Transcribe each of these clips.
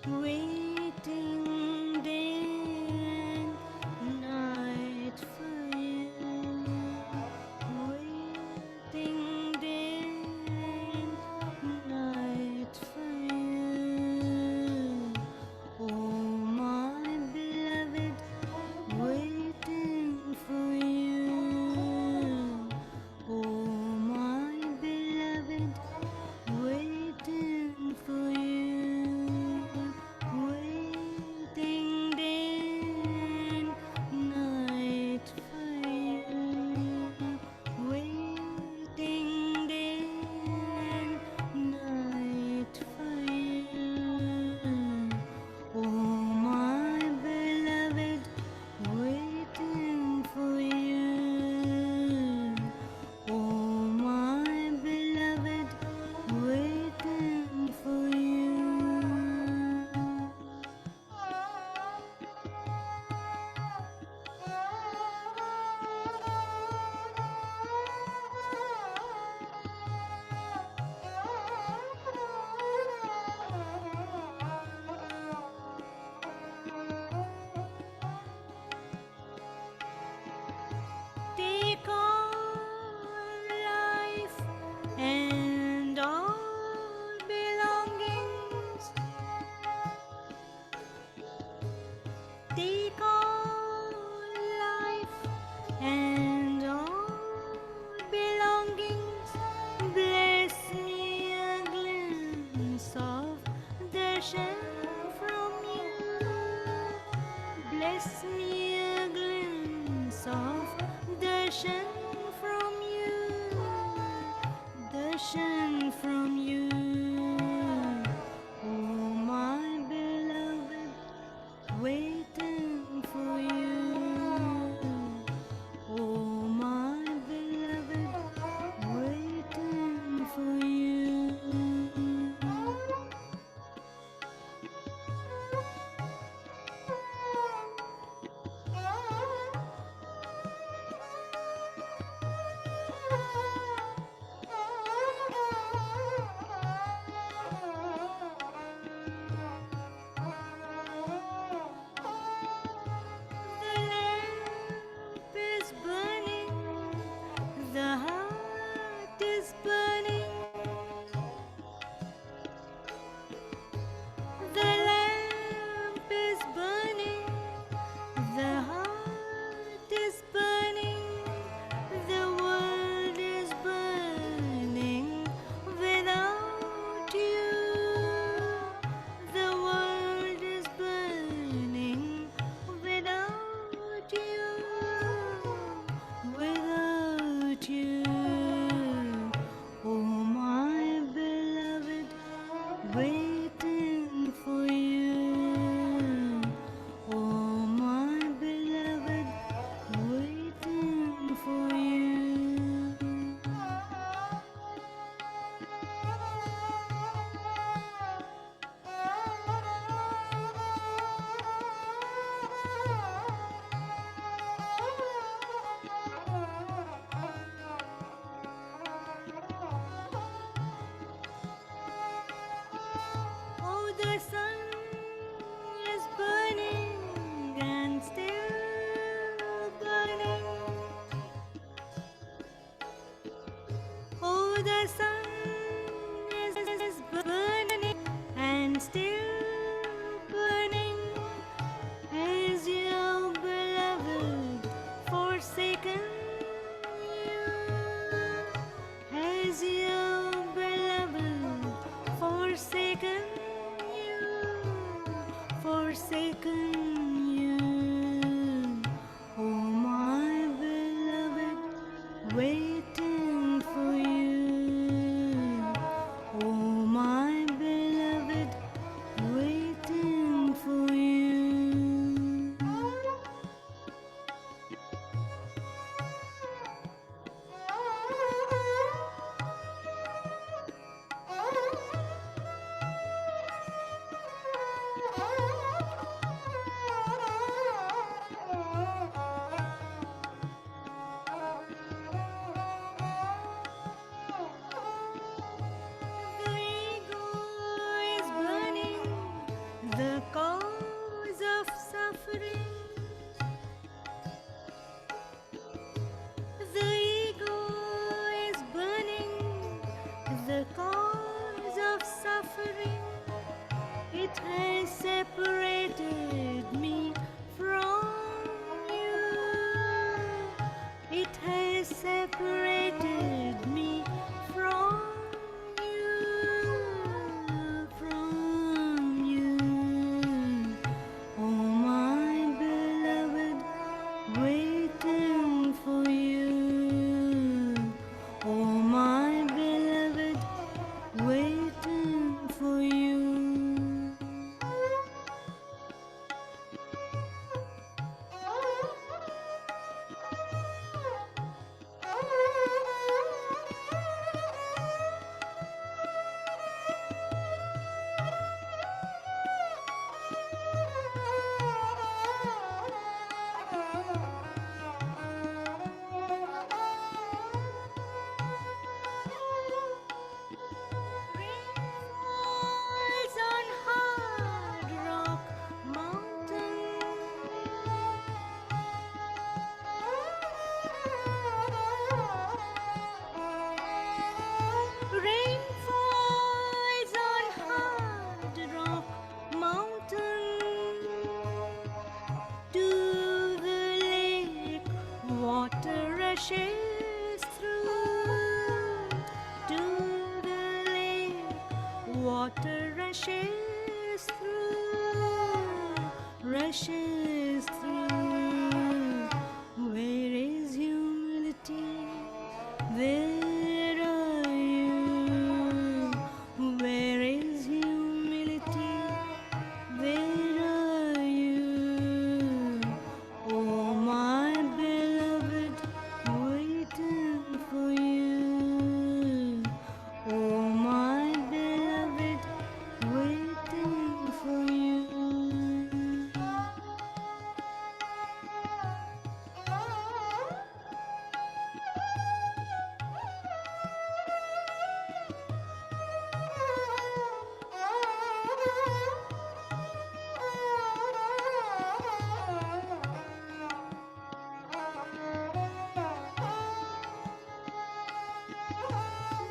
Waiting day and night for you. Waiting day and night for you. Oh, my beloved, waiting for you. Oh, my beloved, waiting for you. Waiting day and night for you. Waiting day and night for you. Oh, my beloved, waiting for you. Oh, my beloved, waiting for you. Take all life and all belongings. Take all life and all belongings. Bless me a glimpse of darshan from you. Bless me a glimpse of darshan from you. Darshan from you. Oh, my beloved, waiting for you. Oh, my beloved, waiting for you. The lamp is burning, the heart is burning. The lamp is burning, the heart is burning. The world is burning without you. The world is burning without you. Without you. Oh, my beloved, waiting for you. Oh, my beloved, waiting for you. Oh, the sun is burning and still burning. Oh, the sun is burning and still burning. Has your beloved forsaken you? Has your beloved forsaken you? Forsaken you? Oh, my beloved, waiting for you. the cause of suffering. It has separated me from you. It has separated me from you, from you. Oh, my beloved, waiting for you. Oh, my beloved, waiting for you. Rainfalls on hard rock mountain. Rainfalls on hard rock mountain. To the lake, water rushes through. To the lake, water rushes through. Rushes through. Where is humility? Where are you? Where is humility? Where are you? Oh, my beloved, waiting for you. Oh, my beloved, waiting for you.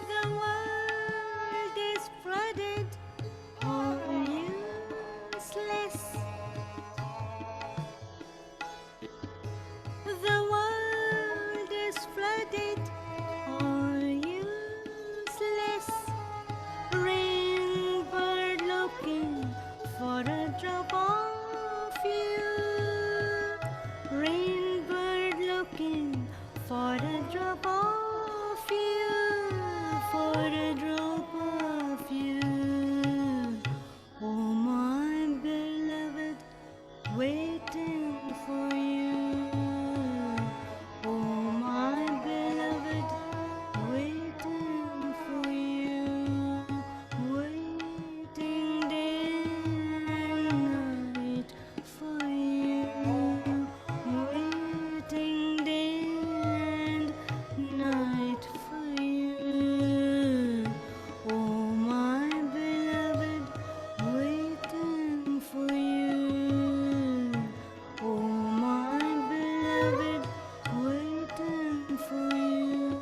The world is flooded, all useless. The world is flooded, all useless. Rainbird looking for a drop of you. Rainbird looking for a drop of you. For a drop of you. Oh, my beloved, waiting for you. Oh, my beloved, waiting for you. Waiting day and night for you. Waiting day and night for you. Oh, my beloved, waiting for you. Oh, my beloved, waiting for you.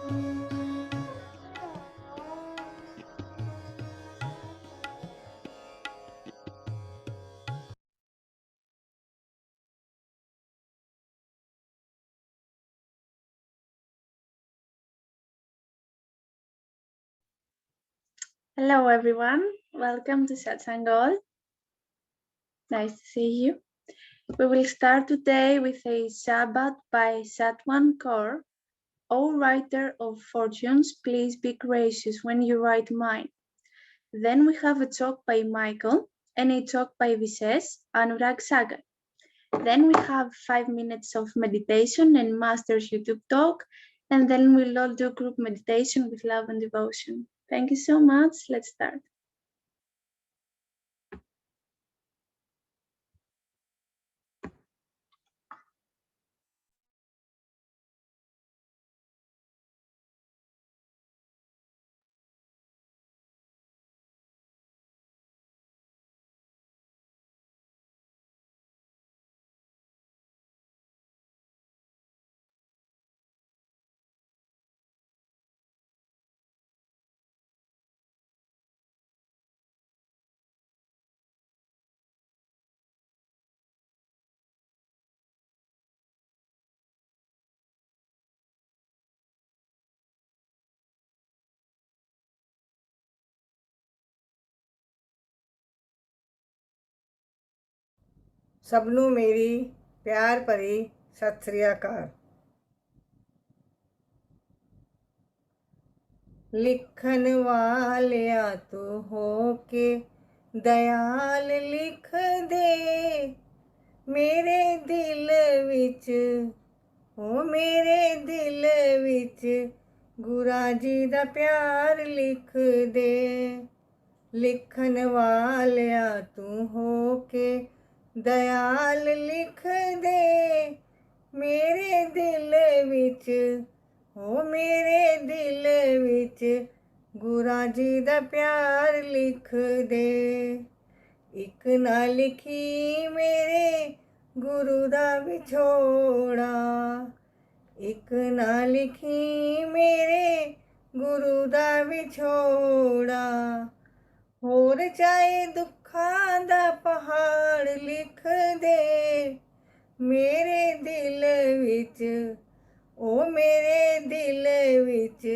Hello, everyone. Welcome to Satsang. Nice to see you. We will start today with a Sabbath by Satwan Kaur. O writer of fortunes, please be gracious when you write mine. Then we have a talk by Michael and a talk by Vises Anurag Sagar. Then we have 5 minutes of meditation and Master's YouTube talk, and then we'll all do group meditation with love and devotion. Thank you so much. Let's start. ਸਭ ਨੂੰ ਮੇਰੀ ਪਿਆਰ ਭਰੀ ਸਤਿ ਸ੍ਰੀ ਅਕਾਲ। ਲਿਖਣ ਵਾਲਿਆ ਤੂੰ ਹੋ ਕੇ ਦਇਆਲ ਲਿਖ ਦੇ ਮੇਰੇ ਦਿਲ ਵਿੱਚ, ਓ ਮੇਰੇ ਦਿਲ ਵਿੱਚ ਗੁਰਾਂ ਜੀ ਦਾ ਪਿਆਰ ਲਿਖ ਦੇ। ਲਿਖਣ ਵਾਲਿਆ ਤੂੰ ਹੋ ਕੇ ਦਇਆਲ ਲਿਖ ਦੇ ਮੇਰੇ ਦਿਲ ਵਿੱਚ, ਓ ਮੇਰੇ ਦਿਲ ਵਿੱਚ ਗੁਰਾਂ ਜੀ ਦਾ ਪਿਆਰ ਲਿਖ ਦੇ। ਇੱਕ ਨਾ ਲਿਖੀ ਮੇਰੇ ਗੁਰੂ ਦਾ ਵਿਛੋੜਾ, ਇੱਕ ਨਾ ਲਿਖੀ ਮੇਰੇ ਗੁਰੂ ਦਾ ਵਿਛੋੜਾ। ਹੋਰ ਚਾਹੇ ਦੁੱਖਾਂ ਦਾ ਪਹਾੜ ਲਿਖ ਦੇ ਮੇਰੇ ਦਿਲ ਵਿੱਚ, ਓ ਮੇਰੇ ਦਿਲ ਵਿੱਚ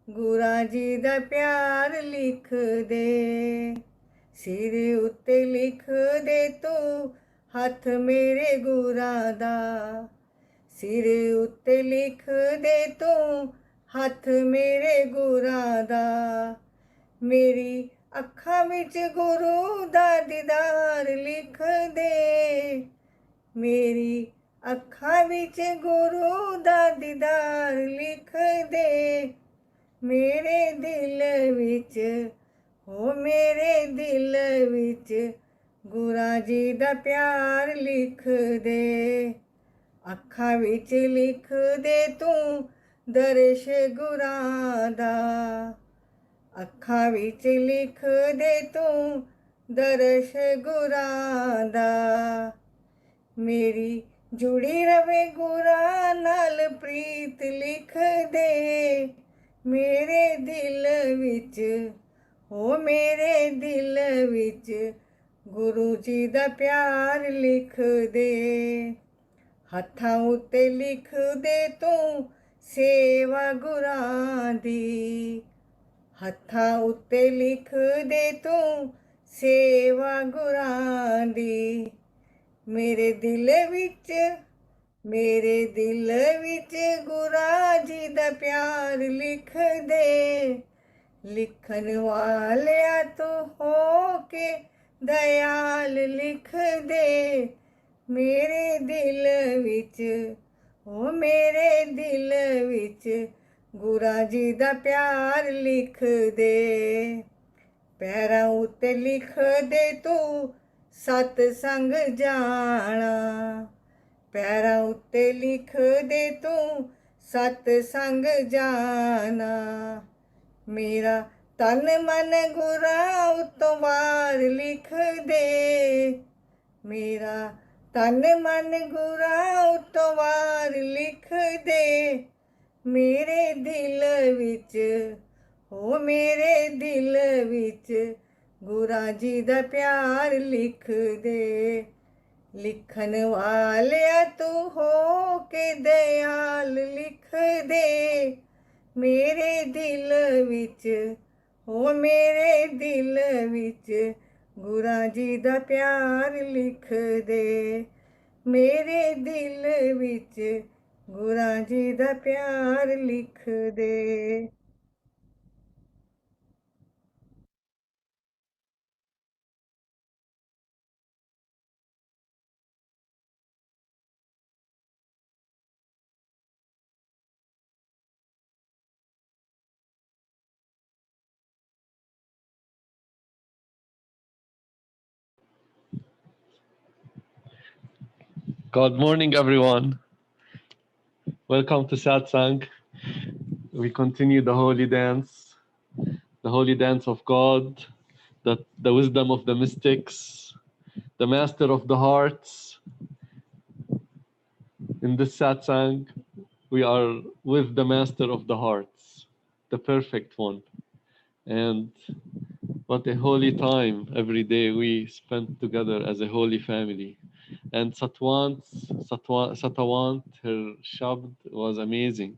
ਗੁਰਾਂ ਜੀ ਦਾ ਪਿਆਰ ਲਿਖ ਦੇ। ਸਿਰ ਉੱਤੇ ਲਿਖ ਦੇ ਤੂੰ ਹੱਥ ਮੇਰੇ ਗੁਰਾਂ ਦਾ, ਸਿਰ ਉੱਤੇ ਲਿਖ ਦੇ ਤੂੰ ਹੱਥ ਮੇਰੇ ਗੁਰਾਂ ਦਾ। ਮੇਰੀ ਅੱਖਾਂ ਵਿੱਚ ਗੁਰੂ ਦਾ ਦੀਦਾਰ ਲਿਖ ਦੇ, ਮੇਰੀ ਅੱਖਾਂ ਵਿੱਚ ਗੁਰੂ ਦਾ ਦੀਦਾਰ ਲਿਖ ਦੇ ਮੇਰੇ ਦਿਲ ਵਿੱਚ, ਓ ਮੇਰੇ ਦਿਲ ਵਿੱਚ ਗੁਰਾਂ ਜੀ ਦਾ ਪਿਆਰ ਲਿਖ ਦੇ। ਅੱਖਾਂ ਵਿੱਚ ਲਿਖ ਦੇ ਤੂੰ ਦਰਸ਼ ਗੁਰਾਂ ਦਾ, ਅੱਖਾਂ ਵਿੱਚ ਲਿਖ ਦੇ ਤੂੰ ਦਰਸ਼ ਗੁਰਾਂ ਦਾ। ਮੇਰੀ ਜੁੜੀ ਰਵੇ ਗੁਰਾਂ ਨਾਲ ਪ੍ਰੀਤ ਲਿਖ ਦੇ ਮੇਰੇ ਦਿਲ ਵਿੱਚ, ਓ ਮੇਰੇ ਦਿਲ ਵਿੱਚ ਗੁਰੂ ਜੀ ਦਾ ਪਿਆਰ ਲਿਖ ਦੇ। ਹੱਥਾਂ ਉੱਤੇ ਲਿਖ ਦੇ ਤੂੰ ਸੇਵਾ ਗੁਰਾਂ ਦੀ, ਹੱਥਾਂ ਉੱਤੇ ਲਿਖ ਦੇ ਤੂੰ ਸੇਵਾ ਗੁਰਾਂ ਦੀ। ਮੇਰੇ ਦਿਲ ਵਿੱਚ, ਮੇਰੇ ਦਿਲ ਵਿੱਚ ਗੁਰਾਂ ਜੀ ਦਾ ਪਿਆਰ ਲਿਖ ਦੇ। ਲਿਖਣ ਵਾਲਿਆ ਤੂੰ ਹੋ ਕੇ ਦਇਆਲ ਲਿਖ ਦੇ ਮੇਰੇ ਦਿਲ ਵਿੱਚ, ਓ ਮੇਰੇ ਦਿਲ ਵਿੱਚ ਗੁਰਾਂ ਜੀ ਦਾ ਪਿਆਰ ਲਿਖ ਦੇ। ਪੈਰਾਂ ਉੱਤੇ ਲਿਖ ਦੇ ਤੂੰ ਸਤਸੰਗ ਜਾਣਾ, ਪੈਰਾਂ ਉੱਤੇ ਲਿਖ ਦੇ ਤੂੰ ਸਤਸੰਗ ਜਾਣਾ। ਮੇਰਾ ਤਨ ਮਨ ਗੁਰਾਂ ਉੱਤੋਂ ਵਾਰ ਲਿਖ ਦੇ, ਮੇਰਾ ਤਨ ਮਨ ਗੁਰਾਂ ਉੱਤੋਂ ਵਾਰ ਲਿਖ ਦੇ ਮੇਰੇ ਦਿਲ ਵਿੱਚ, ਓ ਮੇਰੇ ਦਿਲ ਵਿੱਚ ਗੁਰਾਂ ਜੀ ਦਾ ਪਿਆਰ ਲਿਖ ਦੇ। ਲਿਖਣ ਵਾਲਿਆ ਤੂੰ ਹੋ ਕੇ ਦਇਆਲ ਲਿਖ ਦੇ ਮੇਰੇ ਦਿਲ ਵਿੱਚ, ਓ ਮੇਰੇ ਦਿਲ ਵਿੱਚ ਗੁਰਾਂ ਜੀ ਦਾ ਪਿਆਰ ਲਿਖ ਦੇ ਮੇਰੇ ਦਿਲ ਵਿੱਚ ਗੁਰਾਂ ਜੀ ਦਾ ਪਿਆਰ ਲਿਖ ਦੇ। Good morning, everyone. Welcome to satsang. We continue the holy dance of God, the wisdom of the mystics, the master of the hearts. In this satsang, we are with the master of the hearts, the perfect one. And what a holy time every day we spend together as a holy family. And Satwant, her shabd was amazing.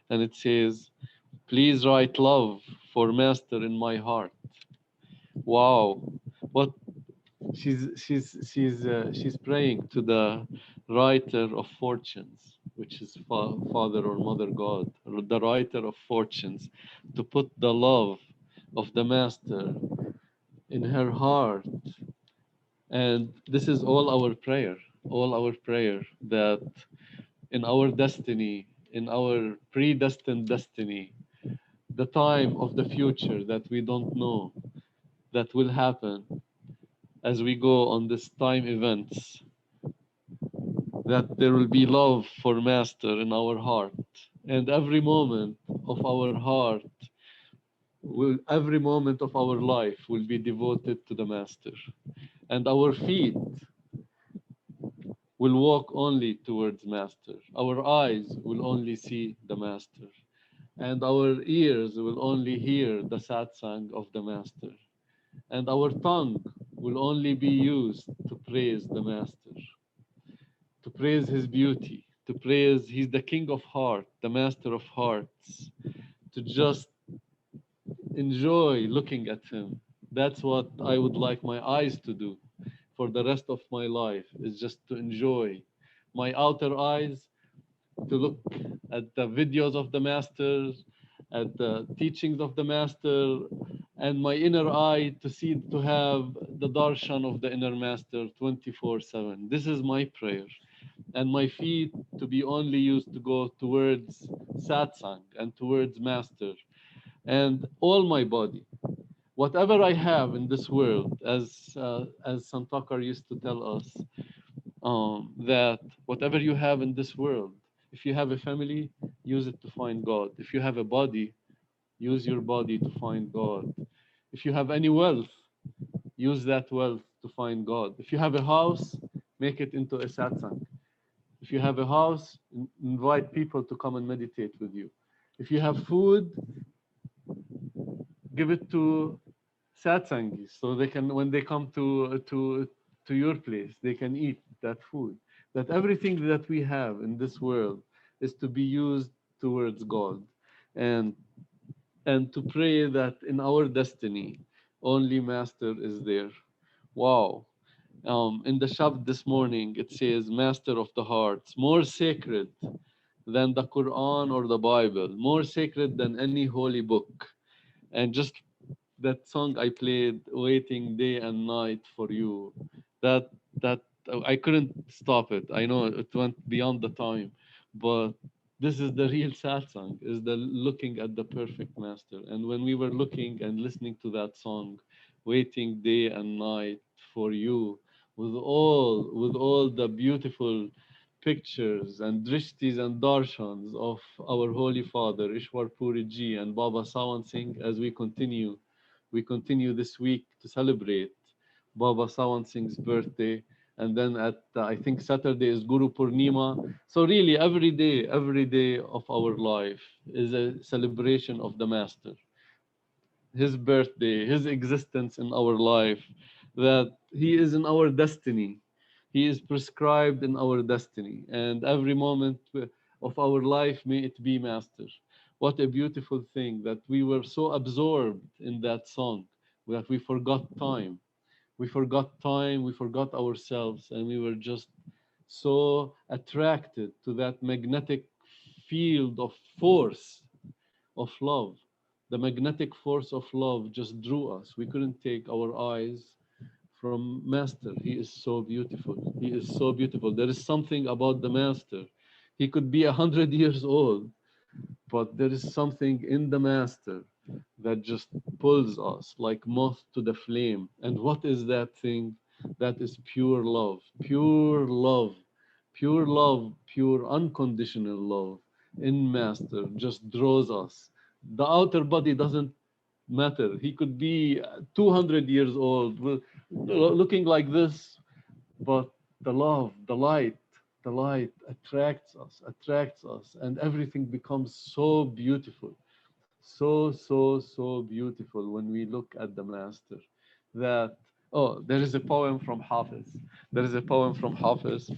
And it says, please write love for Master in my heart. Wow, what she's praying to the writer of fortunes, which is Father or Mother God, or the writer of fortunes, to put the love of the Master in her heart. And this is all our prayer, that in our destiny, in our predestined destiny, the time of the future that we don't know that will happen as we go on this time events, that there will be love for Master in our heart. And every moment of our heart, every moment of our life will be devoted to the Master. And our feet will walk only towards Master. Our eyes will only see the Master. And our ears will only hear the satsang of the Master. And our tongue will only be used to praise the Master, to praise his beauty, to praise he's the King of Heart, the Master of Hearts, to just enjoy looking at him. That's what I would like my eyes to do for the rest of my life, is just to enjoy my outer eyes, to look at the videos of the Masters, at the teachings of the Master, and my inner eye to see, to have the darshan of the inner Master 24/7. This is my prayer. And my feet to be only used to go towards satsang and towards Master. And all my body, whatever I have in this world, as Santakar used to tell us, that whatever you have in this world, if you have a family, use it to find God. If you have a body, use your body to find God. If you have any wealth, use that wealth to find God. If you have a house, make it into a satsang. If you have a house, invite people to come and meditate with you. If you have food, give it to satsangis, so they can, when they come to your place, they can eat that food. That everything that we have in this world is to be used towards God, and to pray that in our destiny only Master is there. Wow. In the Shabd this morning, it says, Master of the hearts, more sacred than the Quran or the Bible, more sacred than any holy book. And just that song I played, waiting day and night for you, that that I couldn't stop it. I know it went beyond the time, but this is the real satsang, is the looking at the perfect Master. And when we were looking and listening to that song, waiting day and night for you, with all the beautiful pictures and drishtis and darshans of our Holy Father Ishwar Puri Ji and Baba Sawan Singh, as we continue this week to celebrate Baba Sawan Singh's birthday. And then at I think Saturday is Guru Purnima. So really every day of our life is a celebration of the Master, his birthday, his existence in our life, that he is in our destiny. He is prescribed in our destiny. And every moment of our life, may it be Master. What a beautiful thing that we were so absorbed in that song that we forgot time. We forgot time, we forgot ourselves, and we were just so attracted to that magnetic field of force of love. The magnetic force of love just drew us. We couldn't take our eyes from Master. He is so beautiful. He is so beautiful. There is something about the Master. He could be 100 years old, but there is something in the Master that just pulls us like moth to the flame. And what is that thing? That is pure love, pure love, pure love, pure unconditional love in Master just draws us. The outer body doesn't matter. He could be 200 years old, looking like this, but the love, the light attracts us, and everything becomes so beautiful, so beautiful when we look at the Master. That, oh, there is a poem from Hafiz. There is a poem from Hafiz,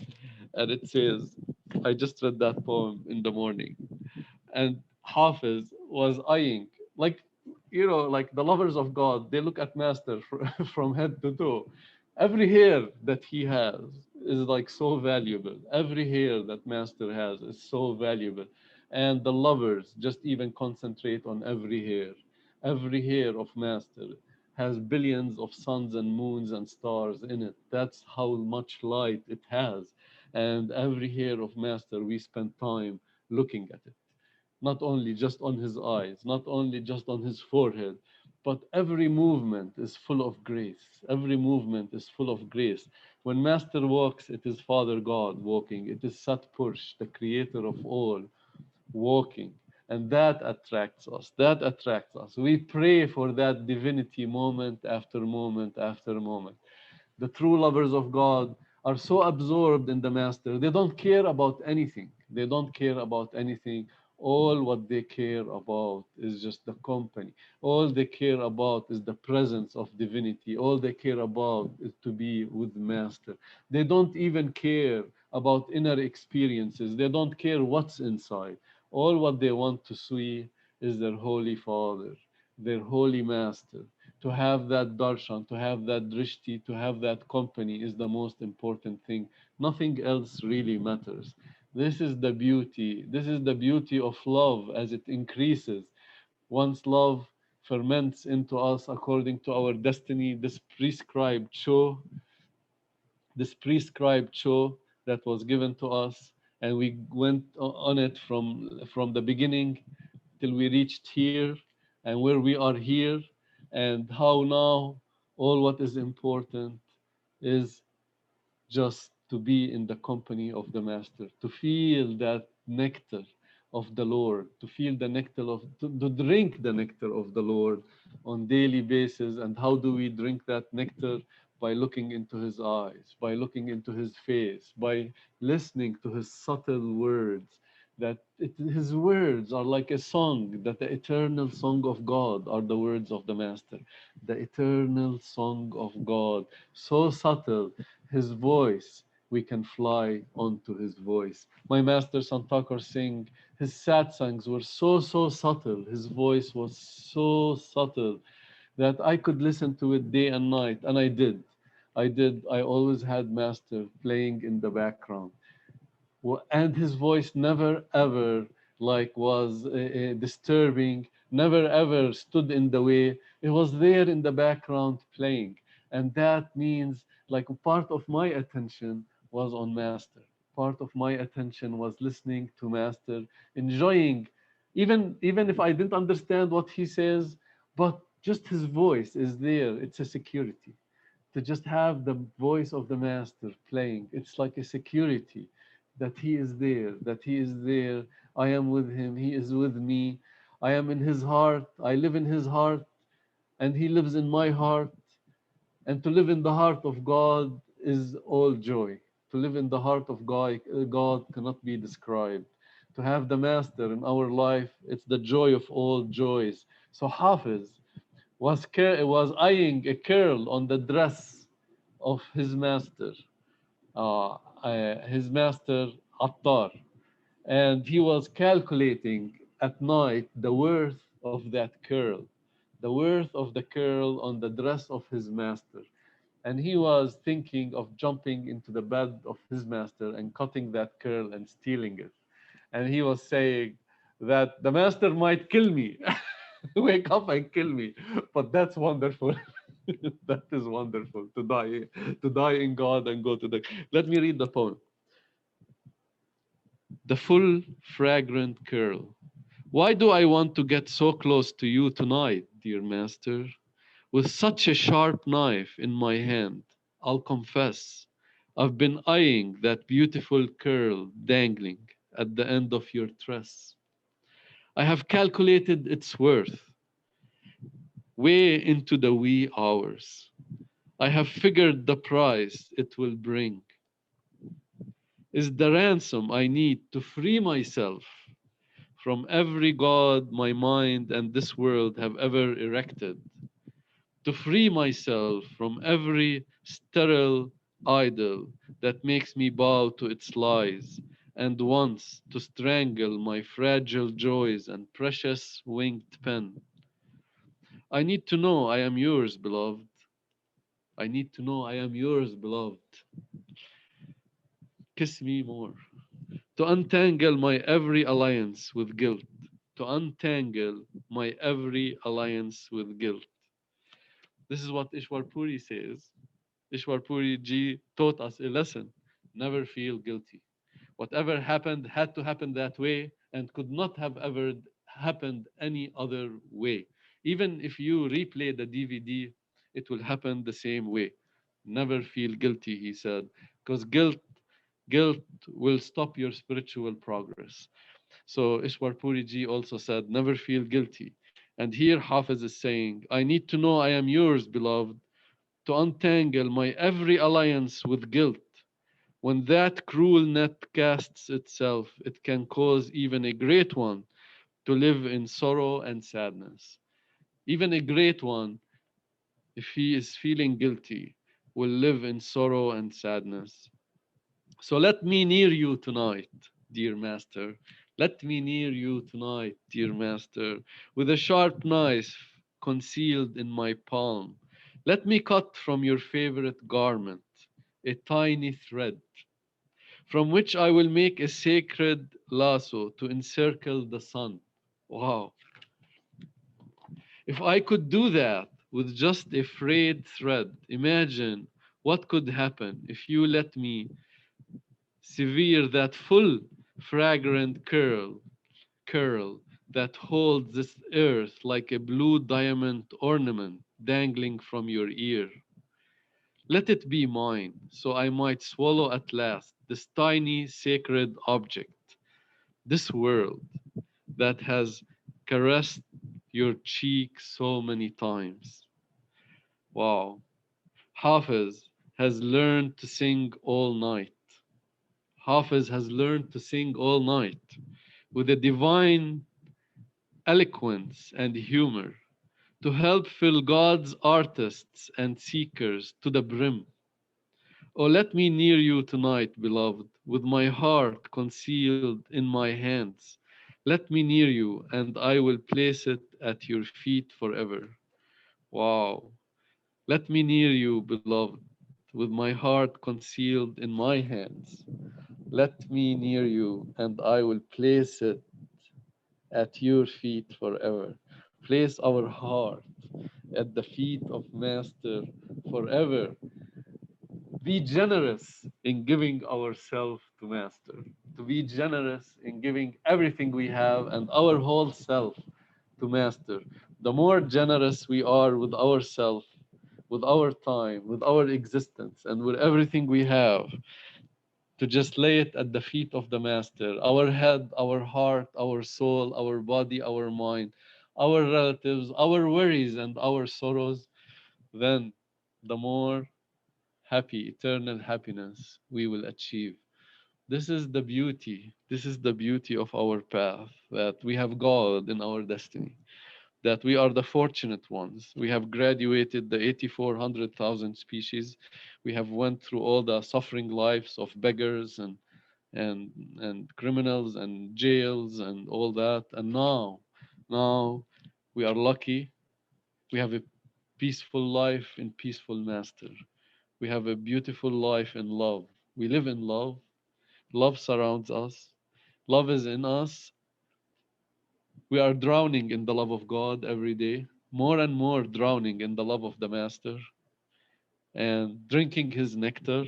and it says, I just read that poem in the morning, and Hafiz was eyeing, like, like the lovers of God, they look at Master from head to toe. Every hair that he has is like so valuable. Every hair that Master has is so valuable. And the lovers just even concentrate on every hair. Every hair of Master has billions of suns and moons and stars in it. That's how much light it has. And every hair of Master, we spend time looking at it, not only just on his eyes, not only just on his forehead, but every movement is full of grace. Every movement is full of grace. When Master walks, it is Father God walking. It is Satpurush, the creator of all, walking. And that attracts us. That attracts us. We pray for that divinity moment after moment after moment. The true lovers of God are so absorbed in the Master, they don't care about anything. They don't care about anything. All what they care about is just the company. All they care about is the presence of divinity. All they care about is to be with Master. They don't even care about inner experiences. They don't care what's inside. All what they want to see is their Holy Father, their Holy Master. To have that darshan, to have that drishti, to have that company is the most important thing. Nothing else really matters. This is the beauty. This is the beauty of love as it increases. Once love ferments into us according to our destiny, this prescribed show that was given to us, and we went on it from the beginning till we reached here, and where we are here, and how now all what is important is just to be in the company of the Master, to feel that nectar of the Lord, to feel the nectar of, to drink the nectar of the Lord on daily basis. And how do we drink that nectar? By looking into his eyes, by looking into his face, by listening to his subtle words. His words are like a song, that the eternal song of God are the words of the Master. The eternal song of God, so subtle, his voice, we can fly onto his voice. My master Sant Singh, his satsangs were so subtle. His voice was so subtle that I could listen to it day and night, and I did. I did. I always had master playing in the background. And his voice never ever like was disturbing, never ever stood in the way. It was there in the background playing, and that means like part of my attention was on master. Part of my attention was listening to master, enjoying, even if I didn't understand what he says, but just his voice is there. It's a security to just have the voice of the master playing. It's like a security that he is there, that he is there. I am with him, he is with me. I am in his heart, I live in his heart, and he lives in my heart. And to live in the heart of God is all joy. To live in the heart of God cannot be described. To have the master in our life, it's the joy of all joys. So Hafiz was eyeing a curl on the dress of his master Attar, and he was calculating at night the worth of that curl, the worth of the curl on the dress of his master. And he was thinking of jumping into the bed of his master and cutting that curl and stealing it. And he was saying that the master might kill me, wake up and kill me. But that's wonderful. That is wonderful to die in God and go to the. Let me read the poem. The full fragrant curl. Why do I want to get so close to you tonight, dear master? With such a sharp knife in my hand, I'll confess, I've been eyeing that beautiful curl dangling at the end of your tress. I have calculated its worth way into the wee hours. I have figured the price it will bring is the ransom I need to free myself from every god my mind and this world have ever erected, to free myself from every sterile idol that makes me bow to its lies, and wants to strangle my fragile joys and precious winged pen. I need to know I am yours, beloved. I need to know I am yours, beloved. Kiss me more. To untangle my every alliance with guilt. To untangle my every alliance with guilt. This is what Ishwar Puri says. Ishwar Puri ji taught us a lesson. Never feel guilty. Whatever happened had to happen that way and could not have ever happened any other way. Even if you replay the DVD, it will happen the same way. Never feel guilty, he said, because guilt will stop your spiritual progress. So Ishwar Puri ji also said, never feel guilty. And here Hafiz is saying, I need to know I am yours, beloved, to untangle my every alliance with guilt. When that cruel net casts itself, it can cause even a great one to live in sorrow and sadness. Even a great one, if he is feeling guilty, will live in sorrow and sadness. So let me near you tonight, dear Master. Let me near you tonight, dear Master, with a sharp knife concealed in my palm. Let me cut from your favorite garment a tiny thread, from which I will make a sacred lasso to encircle the sun. Wow. If I could do that with just a frayed thread, imagine what could happen if you let me sever that full, fragrant curl that holds this earth like a blue diamond ornament dangling from your ear. Let it be mine, so I might swallow at last this tiny sacred object, this world that has caressed your cheek so many times. Wow. Hafiz has learned to sing all night. Hafiz has learned to sing all night with a divine eloquence and humor to help fill God's artists and seekers to the brim. Oh, let me near you tonight, beloved, with my heart concealed in my hands. Let me near you, and I will place it at your feet forever. Wow. Let me near you, beloved, with my heart concealed in my hands. Let me near you, and I will place it at your feet forever. Place our heart at the feet of Master forever. Be generous in giving ourselves to Master, to be generous in giving everything we have and our whole self to Master. The more generous we are with ourselves, with our time, with our existence, and with everything we have, to just lay it at the feet of the Master, our head, our heart, our soul, our body, our mind, our relatives, our worries, and our sorrows, then the more happy, eternal happiness we will achieve. This is the beauty. This is the beauty of our path, that we have God in our destiny, that we are the fortunate ones. We have graduated the 84,000 species. We have went through all the suffering lives of beggars and and criminals and jails and all that. And now we are lucky. We have a peaceful life in peaceful Master. We have a beautiful life in love. We live in love. Love surrounds us. Love is in us. We are drowning in the love of God every day, more and more drowning in the love of the Master and drinking his nectar.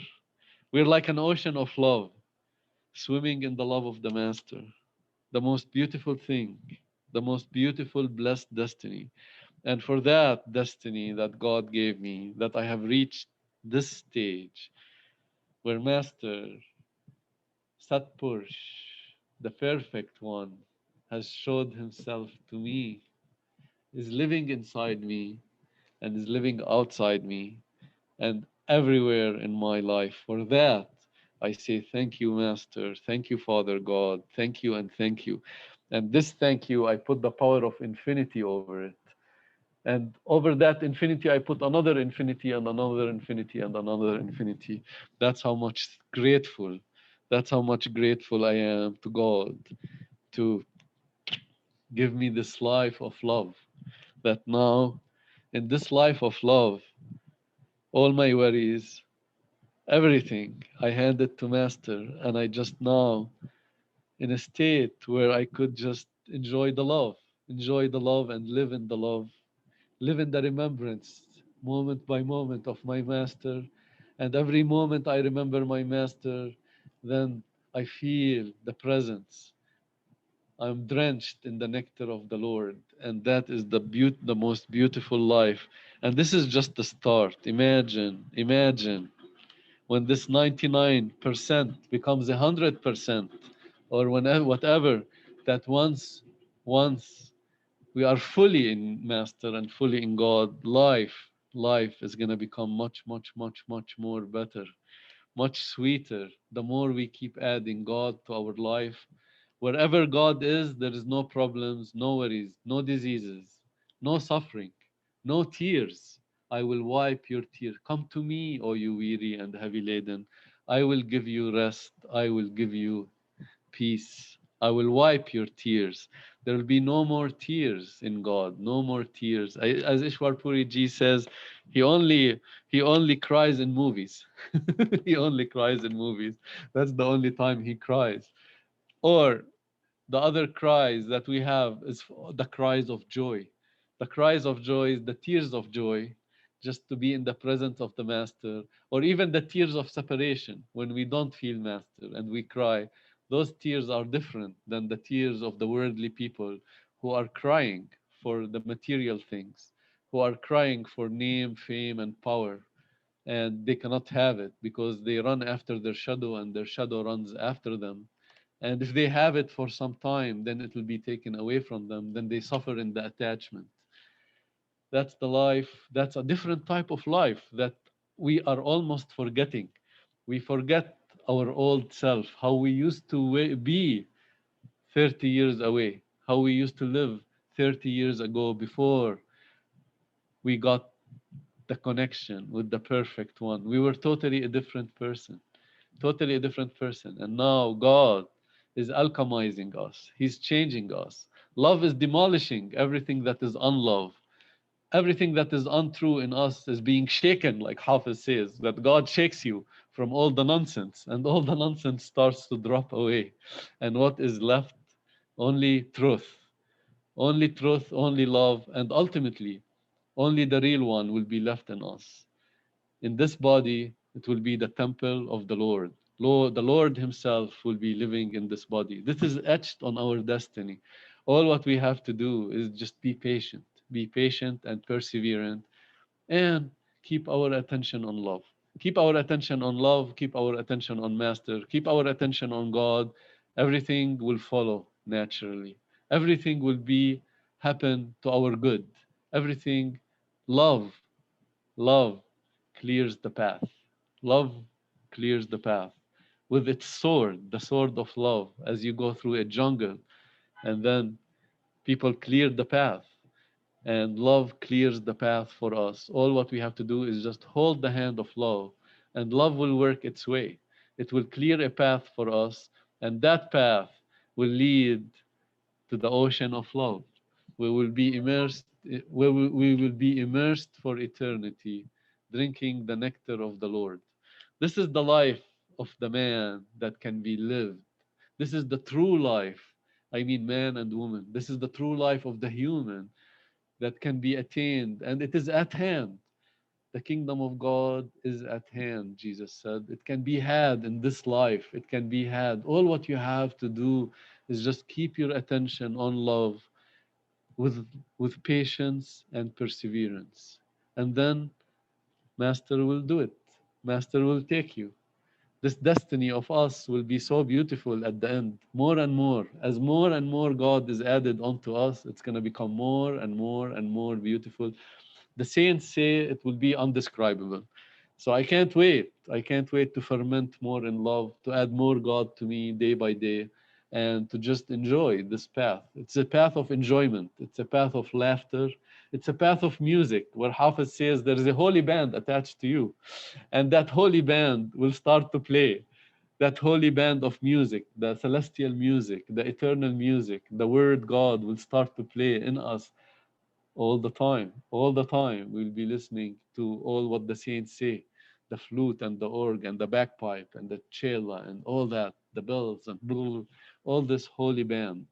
We're like an ocean of love, swimming in the love of the Master. The most beautiful thing, the most beautiful blessed destiny. And for that destiny that God gave me, that I have reached this stage where Master Satpurush, the perfect one, has showed himself to me, is living inside me and is living outside me and everywhere in my life. For that, I say thank you, Master. Thank you, Father God. Thank you and thank you. And this thank you, I put the power of infinity over it. And over that infinity, I put another infinity and another infinity and another infinity. That's how much grateful. That's how much grateful I am to God to give me this life of love. That now, in this life of love, all my worries, everything. I hand it to Master, and I just now in a state where I could just enjoy the love and live in the love, live in the remembrance, moment by moment of my Master. And every moment I remember my Master, then I feel the presence. I'm drenched in the nectar of the Lord, and that is the most beautiful life. And this is just the start. Imagine when this 99% becomes 100%, or whenever, whatever, that once we are fully in Master and fully in God, life is going to become much more better, much sweeter. The more we keep adding God to our life, wherever God is, there is no problems, no worries, no diseases, no suffering, no tears. I will wipe your tears. Come to me, O you weary and heavy laden. I will give you rest. I will give you peace. I will wipe your tears. There will be no more tears in God, no more tears. As Ishwar Puri Ji says, he only cries in movies. He only cries in movies. That's the only time he cries. Or the other cries that we have is the cries of joy. The cries of joy is the tears of joy, just to be in the presence of the Master, or even the tears of separation when we don't feel Master and we cry. Those tears are different than the tears of the worldly people who are crying for the material things, who are crying for name, fame, and power. And they cannot have it because they run after their shadow and their shadow runs after them. And if they have it for some time, then it will be taken away from them. Then they suffer in the attachment. That's the life. That's a different type of life that we are almost forgetting. We forget our old self, how we used to be 30 years away, how we used to live 30 years ago before we got the connection with the perfect one. We were totally a different person. Totally a different person. And now God is alchemizing us. He's changing us. Love is demolishing everything that is unlove. Everything that is untrue in us is being shaken, like Hafiz says, that God shakes you from all the nonsense, and all the nonsense starts to drop away. And what is left? Only truth, only love, and ultimately, only the real one will be left in us. In this body, it will be the temple of the Lord. The Lord Himself will be living in this body. This is etched on our destiny. All what we have to do is just be patient and perseverant, and keep our attention on love. Keep our attention on love, keep our attention on Master, keep our attention on God. Everything will follow naturally. Everything will be happen to our good. Everything, love, love clears the path. Love clears the path with its sword, the sword of love, as you go through a jungle, and then people clear the path, and love clears the path for us. All what we have to do is just hold the hand of love, and love will work its way. It will clear a path for us, and that path will lead to the ocean of love. We will be immersed, we will be immersed for eternity, drinking the nectar of the Lord. This is the life of the man that can be lived. This is the true life. I mean, man and woman. This is the true life of the human that can be attained, and it is at hand. The kingdom of God is at hand, Jesus said. It can be had in this life. It can be had. All what you have to do is just keep your attention on love with patience and perseverance. And then Master will do it. Master will take you. This destiny of us will be so beautiful at the end. More and more. As more and more God is added onto us, it's going to become more and more and more beautiful. The saints say it will be undescribable. So I can't wait. I can't wait to ferment more in love, to add more God to me day by day, and to just enjoy this path. It's a path of enjoyment. It's a path of laughter. It's a path of music, where Hafiz says there is a holy band attached to you, and that holy band will start to play. That holy band of music, the celestial music, the eternal music, the word God will start to play in us, all the time, all the time. We'll be listening to all what the saints say, the flute and the org and the bagpipe and the cella and all that, the bells and all this holy band.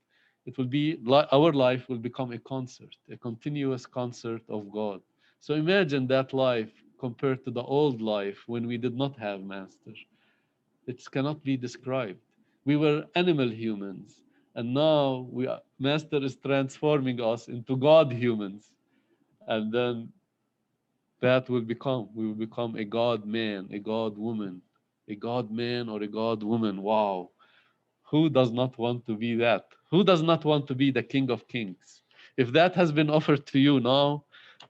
It will be our life will become a concert, a continuous concert of God. So imagine that life compared to the old life when we did not have Master. It cannot be described. We were animal humans, and now Master is transforming us into God humans, and then we will become a God man, a God woman, a God man or a God woman. Wow. Who does not want to be that? Who does not want to be the King of Kings? If that has been offered to you now,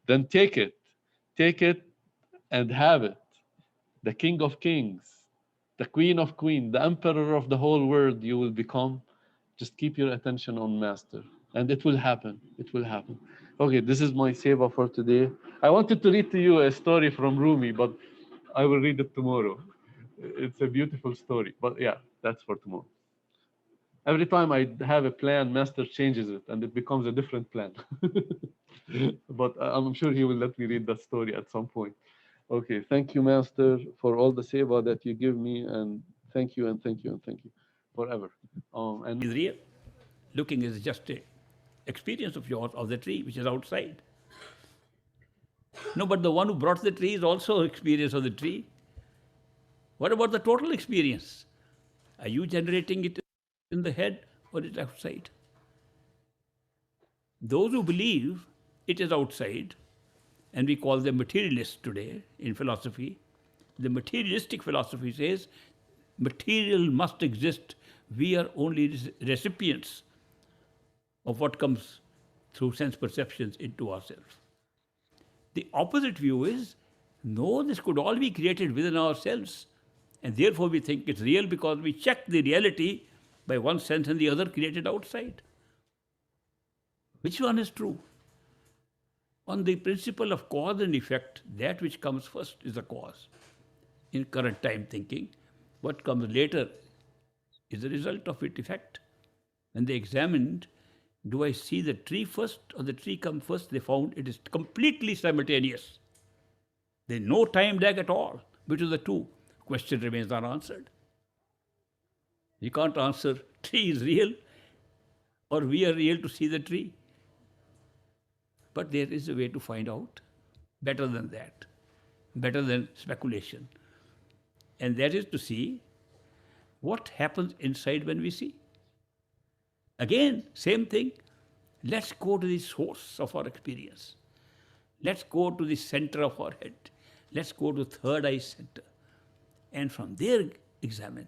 then take it. Take it and have it. The King of Kings, the Queen of Queens, the Emperor of the whole world you will become. Just keep your attention on Master, and it will happen. It will happen. Okay, this is my seva for today. I wanted to read to you a story from Rumi, but I will read it tomorrow. It's a beautiful story, but yeah, that's for tomorrow. Every time I have a plan, Master changes it, and it becomes a different plan. But I'm sure he will let me read that story at some point. Okay, thank you, Master, for all the seva that you give me, and thank you, and thank you, and thank you forever. And Is real. Looking is just a experience of yours of the tree which is outside. No, but the one who brought the tree is also experience of the tree. What about the total experience? Are you generating it in the head or is it outside? Those who believe it is outside, and we call them materialists today in philosophy, the materialistic philosophy says material must exist. We are only recipients of what comes through sense perceptions into ourselves. The opposite view is no, this could all be created within ourselves. And therefore we think it's real because we check the reality by one sense and the other created outside. Which one is true? On the principle of cause and effect, that which comes first is the cause. In current time thinking, what comes later is the result of its effect. When they examined, do I see the tree first or the tree come first, they found it is completely simultaneous. There is no time lag at all between the two. Question remains unanswered. You can't answer tree is real or we are real to see the tree. But there is a way to find out better than that, better than speculation. And that is to see what happens inside when we see. Again, same thing. Let's go to the source of our experience. Let's go to the center of our head. Let's go to third eye center. And from there, examine.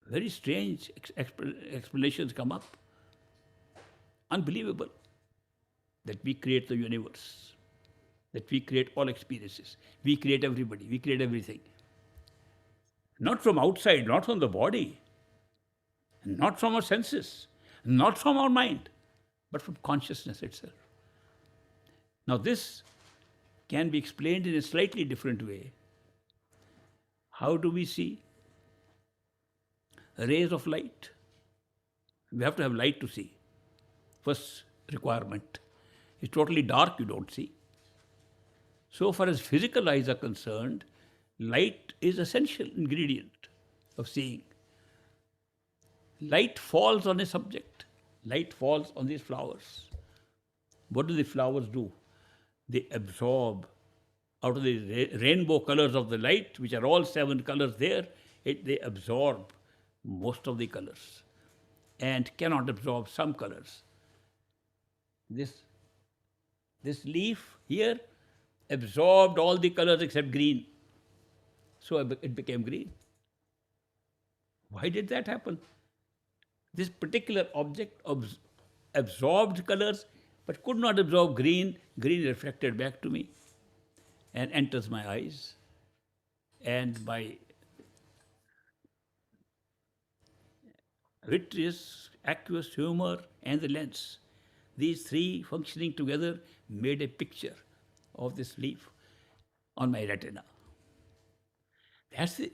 Very strange explanations come up. Unbelievable that we create the universe, that we create all experiences. We create everybody, we create everything. Not from outside, not from the body, not from our senses, not from our mind, but from consciousness itself. Now, this can be explained in a slightly different way. How do we see? Rays of light. We have to have light to see. First requirement. It's totally dark, you don't see. So far as physical eyes are concerned, light is essential ingredient of seeing. Light falls on a subject. Light falls on these flowers. What do the flowers do? They absorb out of the rainbow colors of the light, which are all 7 colors there, they absorb most of the colors and cannot absorb some colors. This leaf here absorbed all the colors except green. So it became green. Why did that happen? This particular object absorbed colors but could not absorb green. Green reflected back to me and enters my eyes and my vitreous, aqueous humor, and the lens. These 3 functioning together made a picture of this leaf on my retina.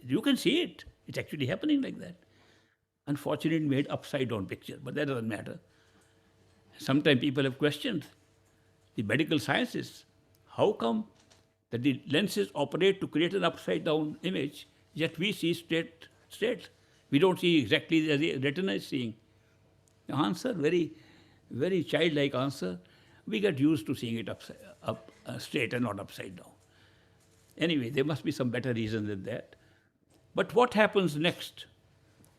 You can see it. It's actually happening like that. Unfortunately, it made upside down picture, but that doesn't matter. Sometimes people have questioned the medical sciences. How come that the lenses operate to create an upside down image, yet we see straight? We don't see exactly as the retina is seeing. The answer, very childlike answer. We get used to seeing it straight and not upside down. Anyway, there must be some better reason than that. But what happens next?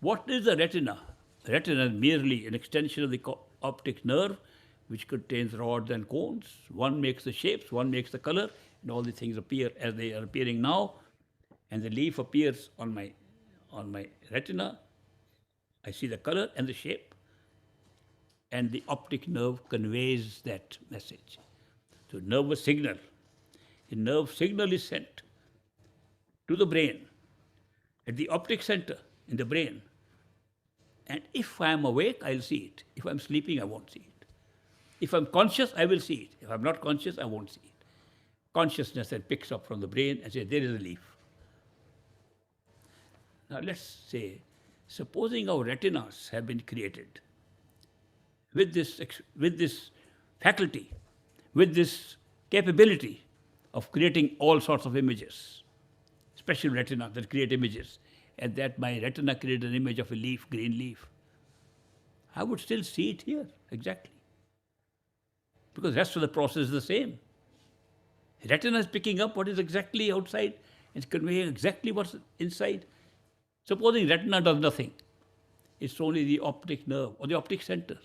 What is the retina? The retina is merely an extension of the optic nerve, which contains rods and cones. One makes the shapes, one makes the color, and all the things appear as they are appearing now. And the leaf appears on my retina. I see the color and the shape, and the optic nerve conveys that message. So nervous signal. The nerve signal is sent to the brain at the optic center in the brain. And if I am awake, I'll see it. If I'm sleeping, I won't see it. If I'm conscious, I will see it. If I'm not conscious, I won't see it. Consciousness then picks up from the brain and says, there is a leaf. Now let's say, supposing our retinas have been created with this faculty, with this capability of creating all sorts of images, special retina that create images, and that my retina created an image of a leaf, green leaf, I would still see it here, exactly. Because the rest of the process is the same. Retina is picking up what is exactly outside and conveying exactly what's inside. Supposing retina does nothing, it's only the optic nerve or the optic center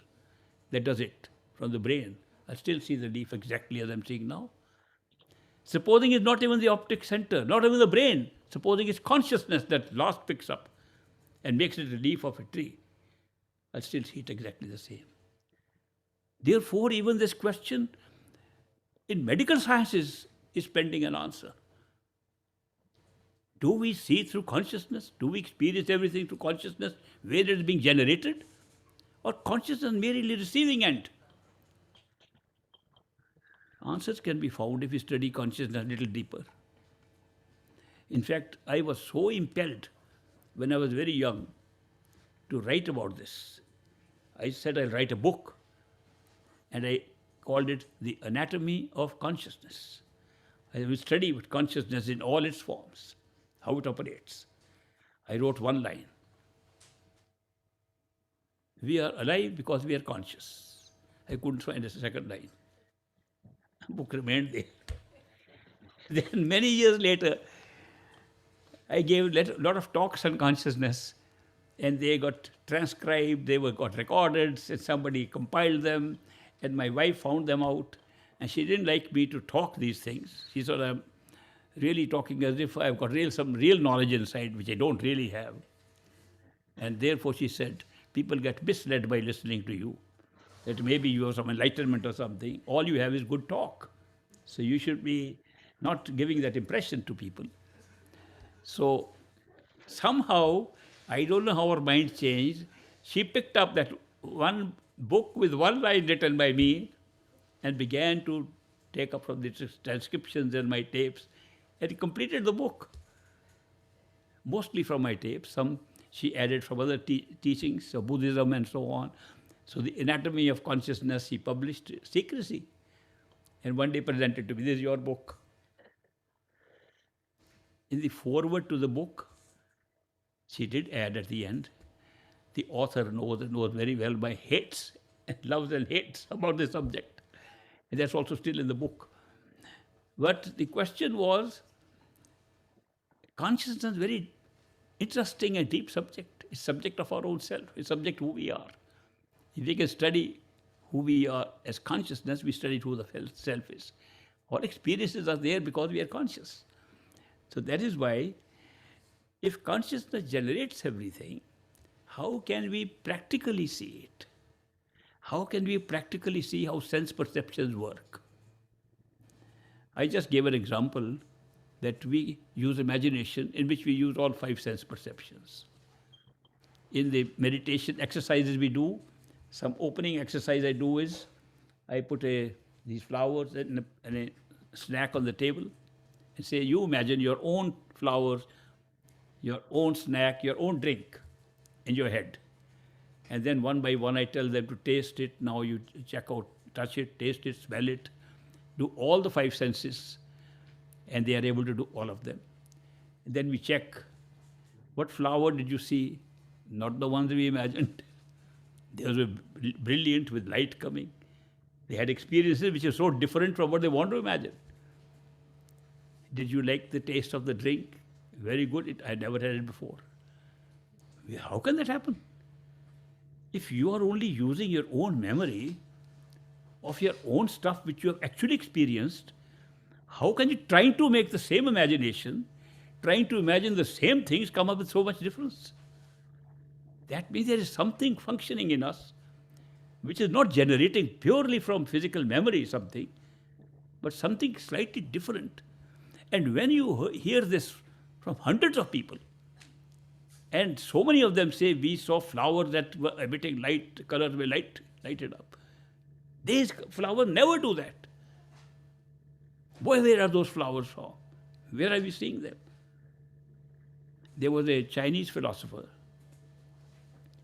that does it from the brain. I still see the leaf exactly as I'm seeing now. Supposing it's not even the optic center, not even the brain, supposing it's consciousness that last picks up and makes it a leaf of a tree, I still see it exactly the same. Therefore, even this question in medical sciences is pending an answer. Do we see through consciousness? Do we experience everything through consciousness where it is being generated? Or consciousness merely receiving end? Answers can be found if we study consciousness a little deeper. In fact, I was so impelled when I was very young to write about this. I said I'll write a book, and I called it The Anatomy of Consciousness. I will study with consciousness in all its forms, how it operates. I wrote one line. We are alive because we are conscious. I couldn't find a second line. The book remained there. Then many years later, I gave a lot of talks on consciousness, and they got transcribed, they got recorded, and somebody compiled them, and my wife found them out, and she didn't like me to talk these things. She thought I'm really talking as if I've got some real knowledge inside, which I don't really have. And therefore she said, people get misled by listening to you, that maybe you have some enlightenment or something. All you have is good talk. So you should be not giving that impression to people. So somehow, I don't know how her mind changed. She picked up that one book with one line written by me and began to take up from the transcriptions and my tapes, and completed the book. Mostly from my tapes. Some she added from other teachings of Buddhism and so on. So the Anatomy of Consciousness she published secrecy, and one day presented to me, this is your book. In the foreword to the book, she did add at the end, the author knows very well my hates and loves and hates about the subject. And that's also still in the book. But the question was, consciousness is very interesting and deep subject. It's subject of our own self. It's subject who we are. If we can study who we are as consciousness, we study who the self is. All experiences are there because we are conscious. So that is why, if consciousness generates everything, how can we practically see it? How can we practically see how sense perceptions work? I just gave an example that we use imagination, in which we use all 5 sense perceptions. In the meditation exercises we do, some opening exercise I do is, I put these flowers and a snack on the table and say, you imagine your own flowers, your own snack, your own drink in your head. And then one by one I tell them to taste it. Now you check out, touch it, taste it, smell it, do all the five senses, and they are able to do all of them. And then we check, what flower did you see? Not the ones we imagined. They were brilliant with light coming. They had experiences which are so different from what they want to imagine. Did you like the taste of the drink? Very good. I never had it before. How can that happen? If you are only using your own memory of your own stuff which you have actually experienced, how can you try to make the same imagination, trying to imagine the same things, come up with so much difference? That means there is something functioning in us which is not generating purely from physical memory something, but something slightly different. And when you hear this from hundreds of people, and so many of them say, we saw flowers that were emitting light, colors were lighted up. These flowers never do that. Boy, where are those flowers from? Where are we seeing them? There was a Chinese philosopher,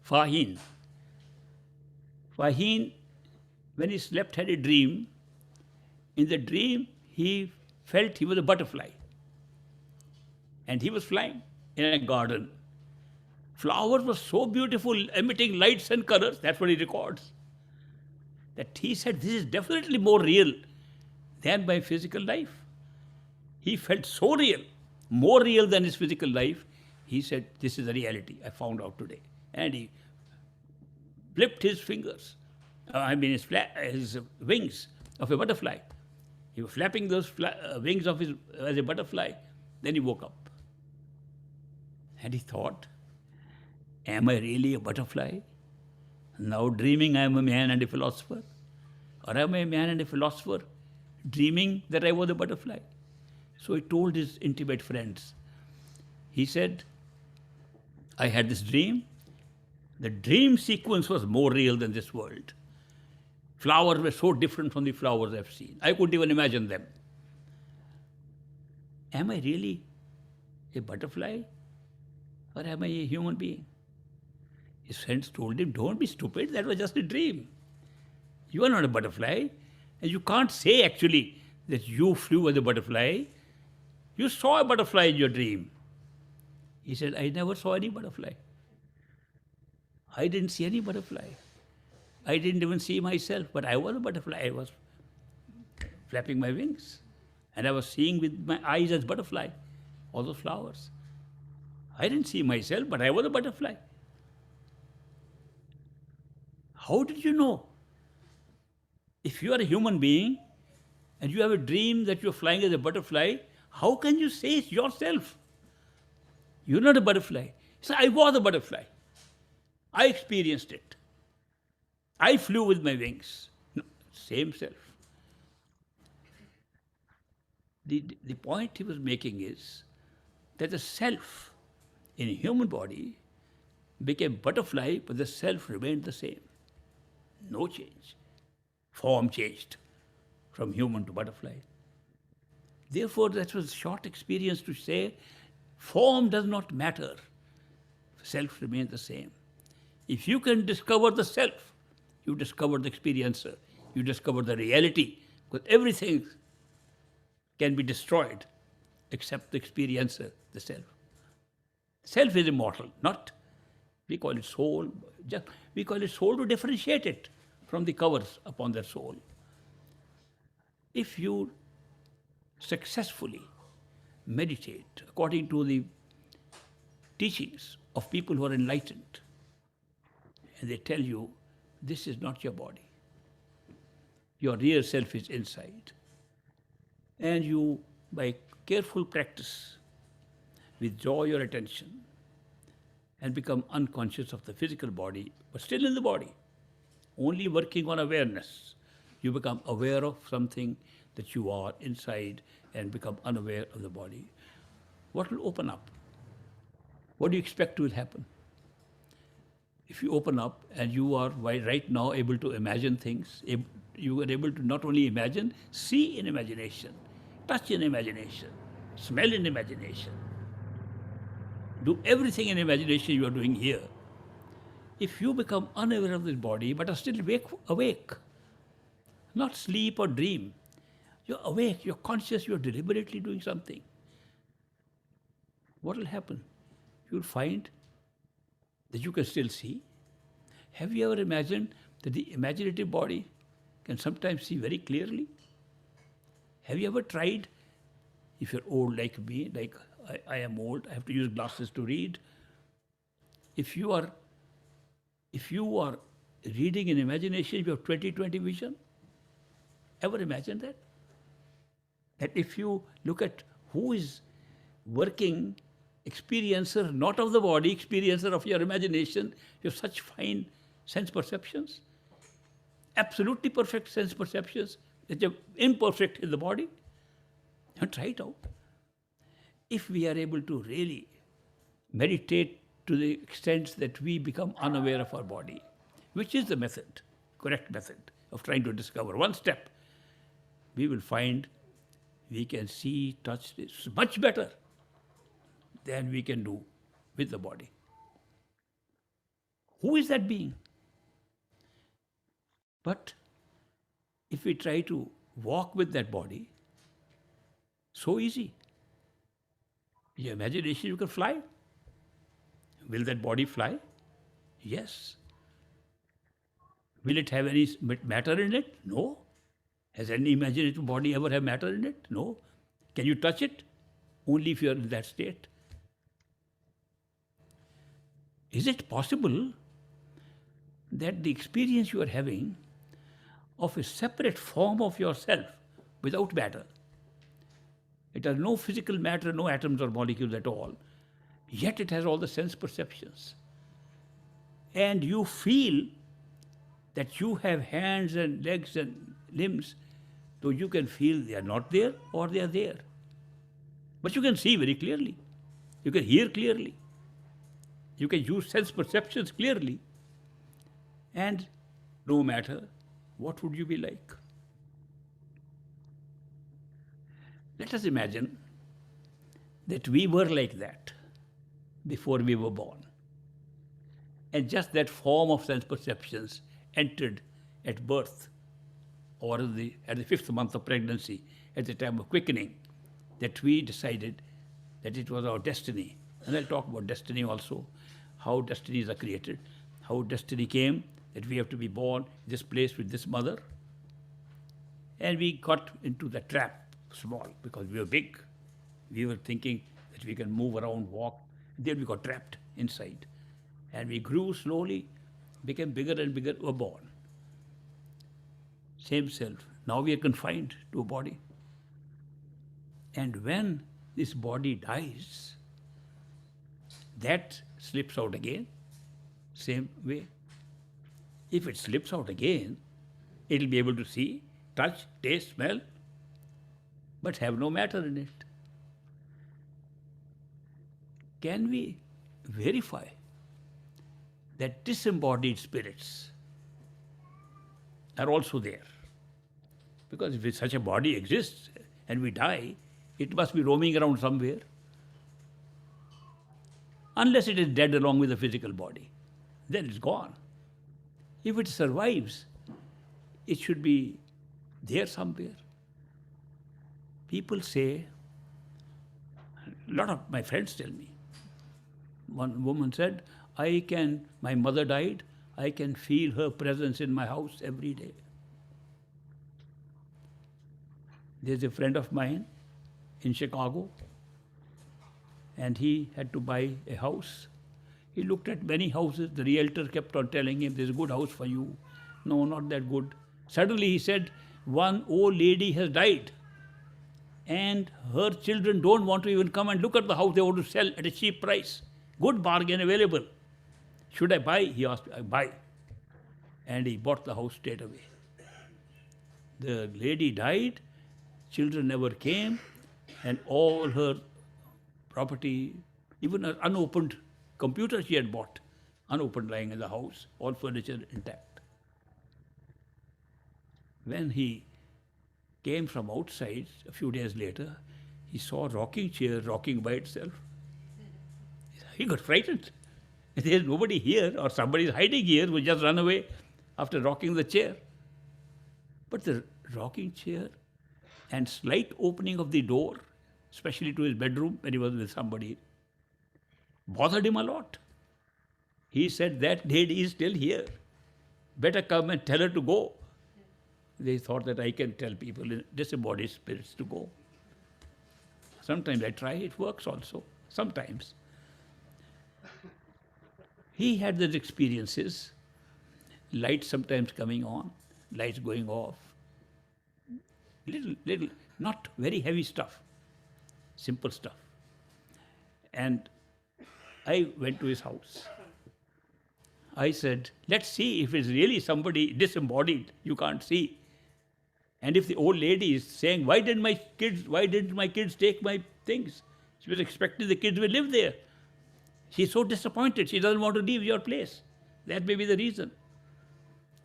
Fa Hin. Fa Hin, when he slept, had a dream. In the dream, he felt he was a butterfly. And he was flying in a garden. Flowers were so beautiful, emitting lights and colors, that's what he records. That he said, this is definitely more real than my physical life. He felt so real, more real than his physical life. He said, this is a reality I found out today. And he flipped his fingers, his wings of a butterfly. He was flapping those wings of his as a butterfly. Then he woke up. And he thought, am I really a butterfly? Now dreaming I am a man and a philosopher? Or am I a man and a philosopher dreaming that I was a butterfly? So he told his intimate friends. He said, I had this dream. The dream sequence was more real than this world. Flowers were so different from the flowers I've seen. I couldn't even imagine them. Am I really a butterfly? Or am I a human being? His friends told him, don't be stupid, that was just a dream. You are not a butterfly, and you can't say actually that you flew as a butterfly. You saw a butterfly in your dream. He said, I never saw any butterfly. I didn't see any butterfly. I didn't even see myself, but I was a butterfly. I was flapping my wings, and I was seeing with my eyes as butterfly, all those flowers. I didn't see myself, but I was a butterfly. How did you know? If you are a human being and you have a dream that you're flying as a butterfly, how can you say it's yourself? You're not a butterfly. So I was a butterfly. I experienced it. I flew with my wings. No, same self. The point he was making is that the self in a human body became butterfly, but the self remained the same. No change. Form changed from human to butterfly. Therefore, that was a short experience to say, form does not matter. Self remains the same. If you can discover the self, you discover the experiencer, you discover the reality, because everything can be destroyed except the experiencer, the self. Self is immortal, not, we call it soul. We call it soul to differentiate it from the covers upon their soul. If you successfully meditate according to the teachings of people who are enlightened, and they tell you, this is not your body. Your real self is inside. And you, by careful practice, withdraw your attention and become unconscious of the physical body, but still in the body, only working on awareness. You become aware of something that you are inside and become unaware of the body. What will open up? What do you expect will happen? If you open up and you are right now able to imagine things, you are able to not only imagine, see in imagination, touch in imagination, smell in imagination, do everything in imagination you are doing here. If you become unaware of this body but are still awake, not sleep or dream, you're awake, you're conscious, you're deliberately doing something, what will happen? You'll find that you can still see. Have you ever imagined that the imaginative body can sometimes see very clearly? Have you ever tried, if you're old like me, like I am old, I have to use glasses to read. If you are reading in imagination, you have 20/20 vision. Ever imagine that? That if you look at who is working, experiencer, not of the body, experiencer of your imagination, you have such fine sense perceptions, absolutely perfect sense perceptions, that you're imperfect in the body. And try it out. If we are able to really meditate to the extent that we become unaware of our body, which is the method, correct method of trying to discover one step, we will find we can see, touch this much better than we can do with the body. Who is that being? But if we try to walk with that body, so easy. Your imagination, you can fly. Will that body fly? Yes. Will it have any matter in it? No. Has any imaginative body ever have matter in it? No. Can you touch it? Only if you are in that state. Is it possible that the experience you are having of a separate form of yourself without matter, it has no physical matter, no atoms or molecules at all, yet it has all the sense perceptions, and you feel that you have hands and legs and limbs, though you can feel they are not there or they are there. But you can see very clearly. You can hear clearly. You can use sense perceptions clearly. And no matter, what would you be like? Let us imagine that we were like that before we were born. And just that form of sense perceptions entered at birth or at the fifth month of pregnancy, at the time of quickening, that we decided that it was our destiny. And I'll talk about destiny also, how destinies are created, how destiny came, that we have to be born in this place with this mother. And we got into the trap, small, because we were big. We were thinking that we can move around, walk. Then we got trapped inside. And we grew slowly, became bigger and bigger, were born. Same self. Now we are confined to a body. And when this body dies, that slips out again, same way. If it slips out again, it will be able to see, touch, taste, smell, but have no matter in it. Can we verify that disembodied spirits are also there? Because if such a body exists and we die, it must be roaming around somewhere. Unless it is dead along with the physical body, then it's gone. If it survives, it should be there somewhere. People say, a lot of my friends tell me, one woman said, my mother died, I can feel her presence in my house every day. There's a friend of mine in Chicago, and he had to buy a house. He looked at many houses. The realtor kept on telling him, there's a good house for you. No, not that good. Suddenly he said, one old lady has died, and her children don't want to even come and look at the house. They want to sell at a cheap price. Good bargain available. Should I buy? He asked. I buy. And he bought the house straight away. The lady died, children never came, and all her property, even her unopened computer she had bought, unopened lying in the house, all furniture intact. When he came from outside a few days later, he saw a rocking chair rocking by itself. He got frightened. There's nobody here, or somebody is hiding here who just run away after rocking the chair. But the rocking chair and slight opening of the door, especially to his bedroom when he was with somebody, bothered him a lot. He said, that lady is still here. Better come and tell her to go. They thought that I can tell people, disembodied spirits, to go. Sometimes I try, it works also. Sometimes. He had those experiences, lights sometimes coming on, lights going off. Little, not very heavy stuff, simple stuff. And I went to his house. I said, let's see if it's really somebody disembodied, you can't see. And if the old lady is saying, why didn't my kids take my things? She was expecting the kids will live there. She's so disappointed, she doesn't want to leave your place. That may be the reason.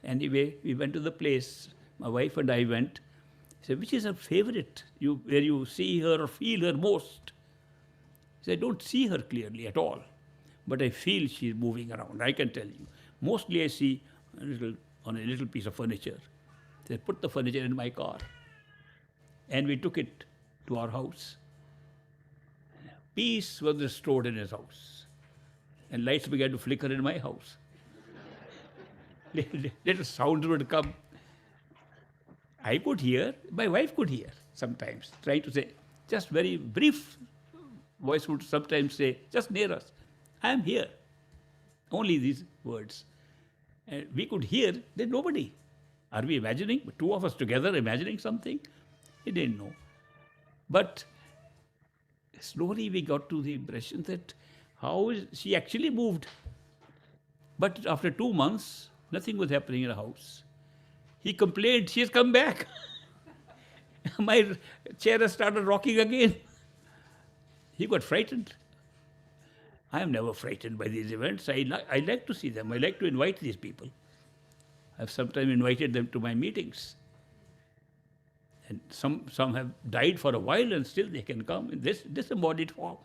Anyway, we went to the place, my wife and I went. She said, which is her favorite, where you see her or feel her most? She said, I don't see her clearly at all, but I feel she's moving around, I can tell you. Mostly I see on a little piece of furniture. They put the furniture in my car, and we took it to our house. Peace was restored in his house, and lights began to flicker in my house. Little sounds would come. I could hear, my wife could hear sometimes, trying to say, just very brief voice would sometimes say, just near us, I am here. Only these words. And we could hear, there's nobody. Are we imagining? Two of us together imagining something? He didn't know. But slowly we got to the impression that she actually moved. But after 2 months, nothing was happening in the house. He complained, she has come back. My chair has started rocking again. He got frightened. I am never frightened by these events. I like to see them. I like to invite these people. I've sometimes invited them to my meetings. And some have died for a while and still they can come in this disembodied form.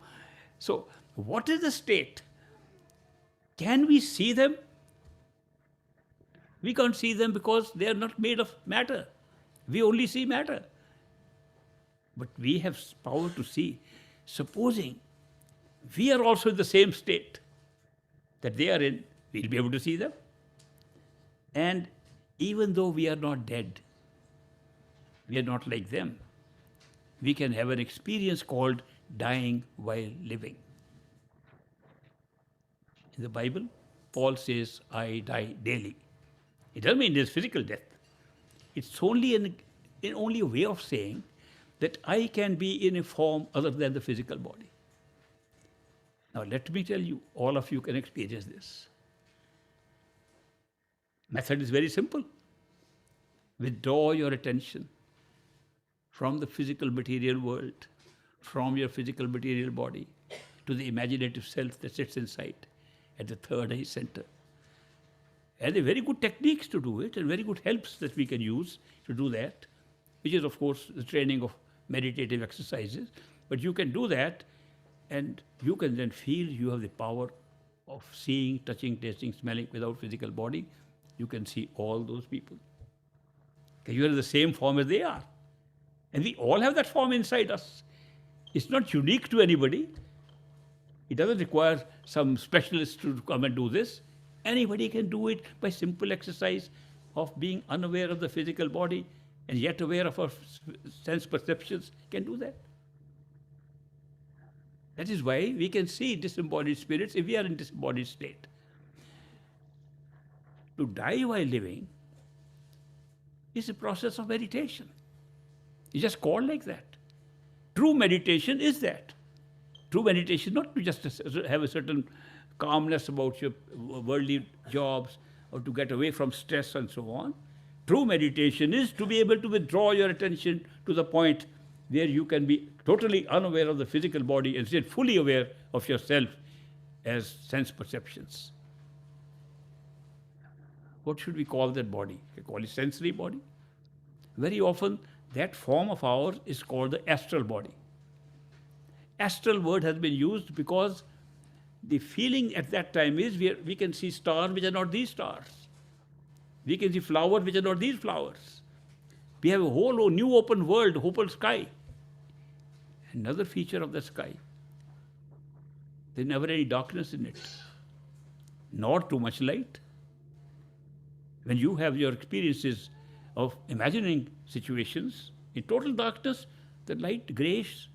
So what is the state? Can we see them? We can't see them because they are not made of matter. We only see matter. But we have power to see. Supposing we are also in the same state that they are in, we'll be able to see them. And even though we are not dead, we are not like them, we can have an experience called dying while living. In the Bible, Paul says, I die daily. It doesn't mean there's physical death. It's only a way of saying that I can be in a form other than the physical body. Now let me tell you, all of you can experience this. Method is very simple. Withdraw your attention from the physical material world, from your physical material body, to the imaginative self that sits inside at the third eye center. And there are very good techniques to do it and very good helps that we can use to do that, which is, of course, the training of meditative exercises. But you can do that and you can then feel you have the power of seeing, touching, tasting, smelling without physical body. You can see all those people. You are in the same form as they are. And we all have that form inside us. It's not unique to anybody. It doesn't require some specialist to come and do this. Anybody can do it by simple exercise of being unaware of the physical body and yet aware of our sense perceptions, can do that. That is why we can see disembodied spirits if we are in disembodied state. To die while living is a process of meditation. It's just called like that. True meditation is that. True meditation, not to just have a certain calmness about your worldly jobs or to get away from stress and so on. True meditation is to be able to withdraw your attention to the point where you can be totally unaware of the physical body and still fully aware of yourself as sense perceptions. What should we call that body? We call it sensory body. Very often, that form of ours is called the astral body. Astral word has been used because the feeling at that time is we can see stars which are not these stars. We can see flowers which are not these flowers. We have a whole new open world, open sky. Another feature of the sky, there's never any darkness in it, nor too much light. When you have your experiences of imagining situations in total darkness, the light, grayish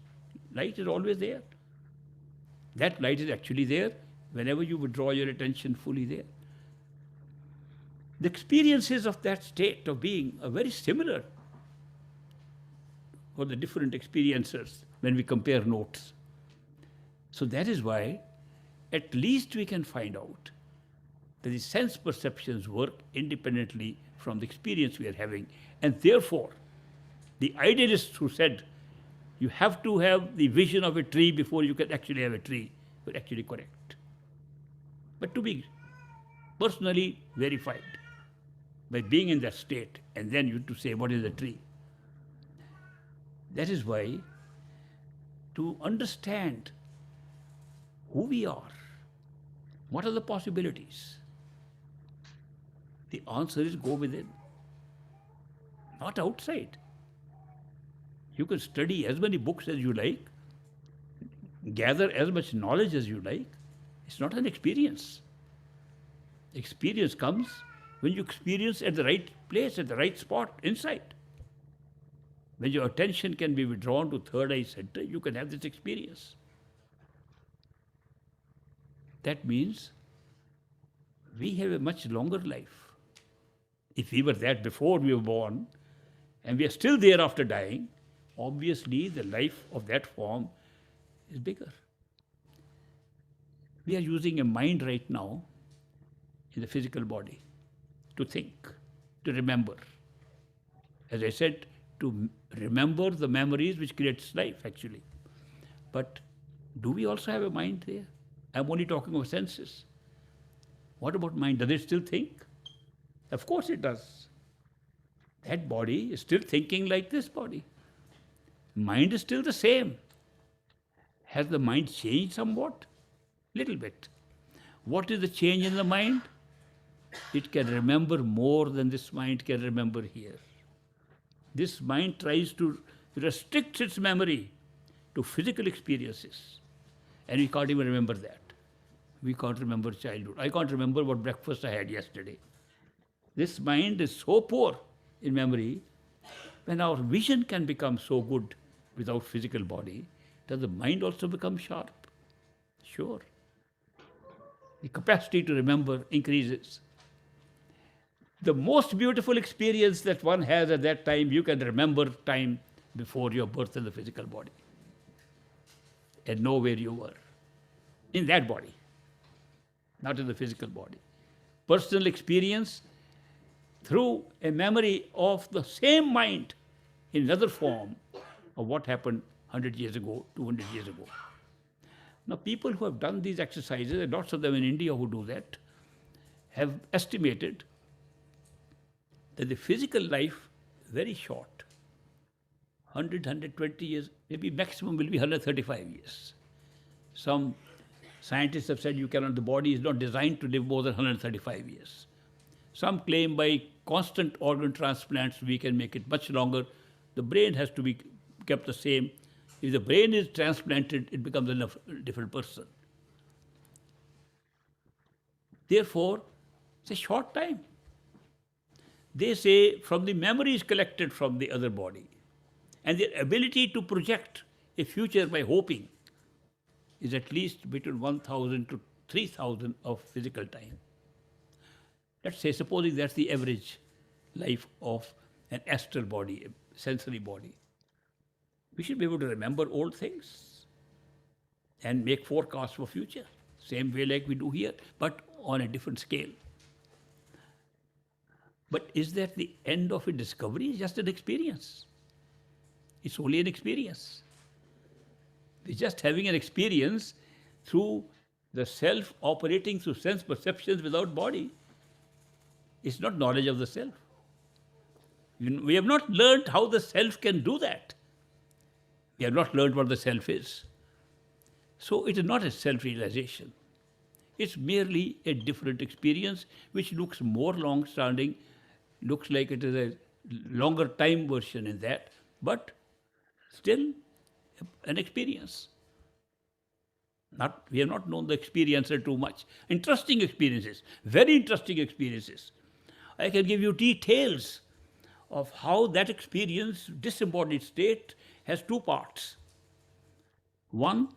light is always there. That light is actually there whenever you withdraw your attention fully there. The experiences of that state of being are very similar for the different experiencers when we compare notes. So that is why at least we can find out that the sense perceptions work independently from the experience we are having. And therefore, the idealists who said you have to have the vision of a tree before you can actually have a tree were actually correct. But to be personally verified by being in that state, and then you to say what is a tree. That is why to understand who we are, what are the possibilities, the answer is go within, not outside. You can study as many books as you like, gather as much knowledge as you like. It's not an experience. Experience comes when you experience at the right place, at the right spot, inside. When your attention can be withdrawn to third eye center, you can have this experience. That means we have a much longer life. If we were that before we were born, and we are still there after dying, obviously the life of that form is bigger. We are using a mind right now in the physical body to think, to remember. As I said, to remember the memories which creates life actually. But do we also have a mind there? I'm only talking of senses. What about mind? Does it still think? Of course it does. That body is still thinking like this body. Mind is still the same. Has the mind changed somewhat? Little bit. What is the change in the mind? It can remember more than this mind can remember here. This mind tries to restrict its memory to physical experiences. And we can't even remember that. We can't remember childhood. I can't remember what breakfast I had yesterday. This mind is so poor in memory, when our vision can become so good without physical body, does the mind also become sharp? Sure. The capacity to remember increases. The most beautiful experience that one has at that time, you can remember time before your birth in the physical body and know where you were in that body, not in the physical body. Personal experience through a memory of the same mind in another form of what happened 100 years ago, 200 years ago. Now, people who have done these exercises, and lots of them in India who do that, have estimated that the physical life very short, 100, 120 years, maybe maximum will be 135 years. Some scientists have said the body is not designed to live more than 135 years. Some claim by constant organ transplants we can make it much longer. The brain has to be kept the same. If the brain is transplanted, it becomes a different person. Therefore, it's a short time. They say from the memories collected from the other body and their ability to project a future by hoping is at least between 1,000 to 3,000 of physical time. Let's say, supposing that's the average life of an astral body, a sensory body. We should be able to remember old things and make forecasts for future, same way like we do here, but on a different scale. But is that the end of a discovery? It's just an experience. It's only an experience. We're just having an experience through the self operating through sense perceptions without body. It's not knowledge of the self. We have not learned how the self can do that. We have not learned what the self is. So it is not a self-realization. It's merely a different experience which looks more long-standing, looks like it is a longer time version in that, but still an experience. We have not known the experiencer too much. Interesting experiences, very interesting experiences. I can give you details of how that experience, disembodied state, has two parts. One,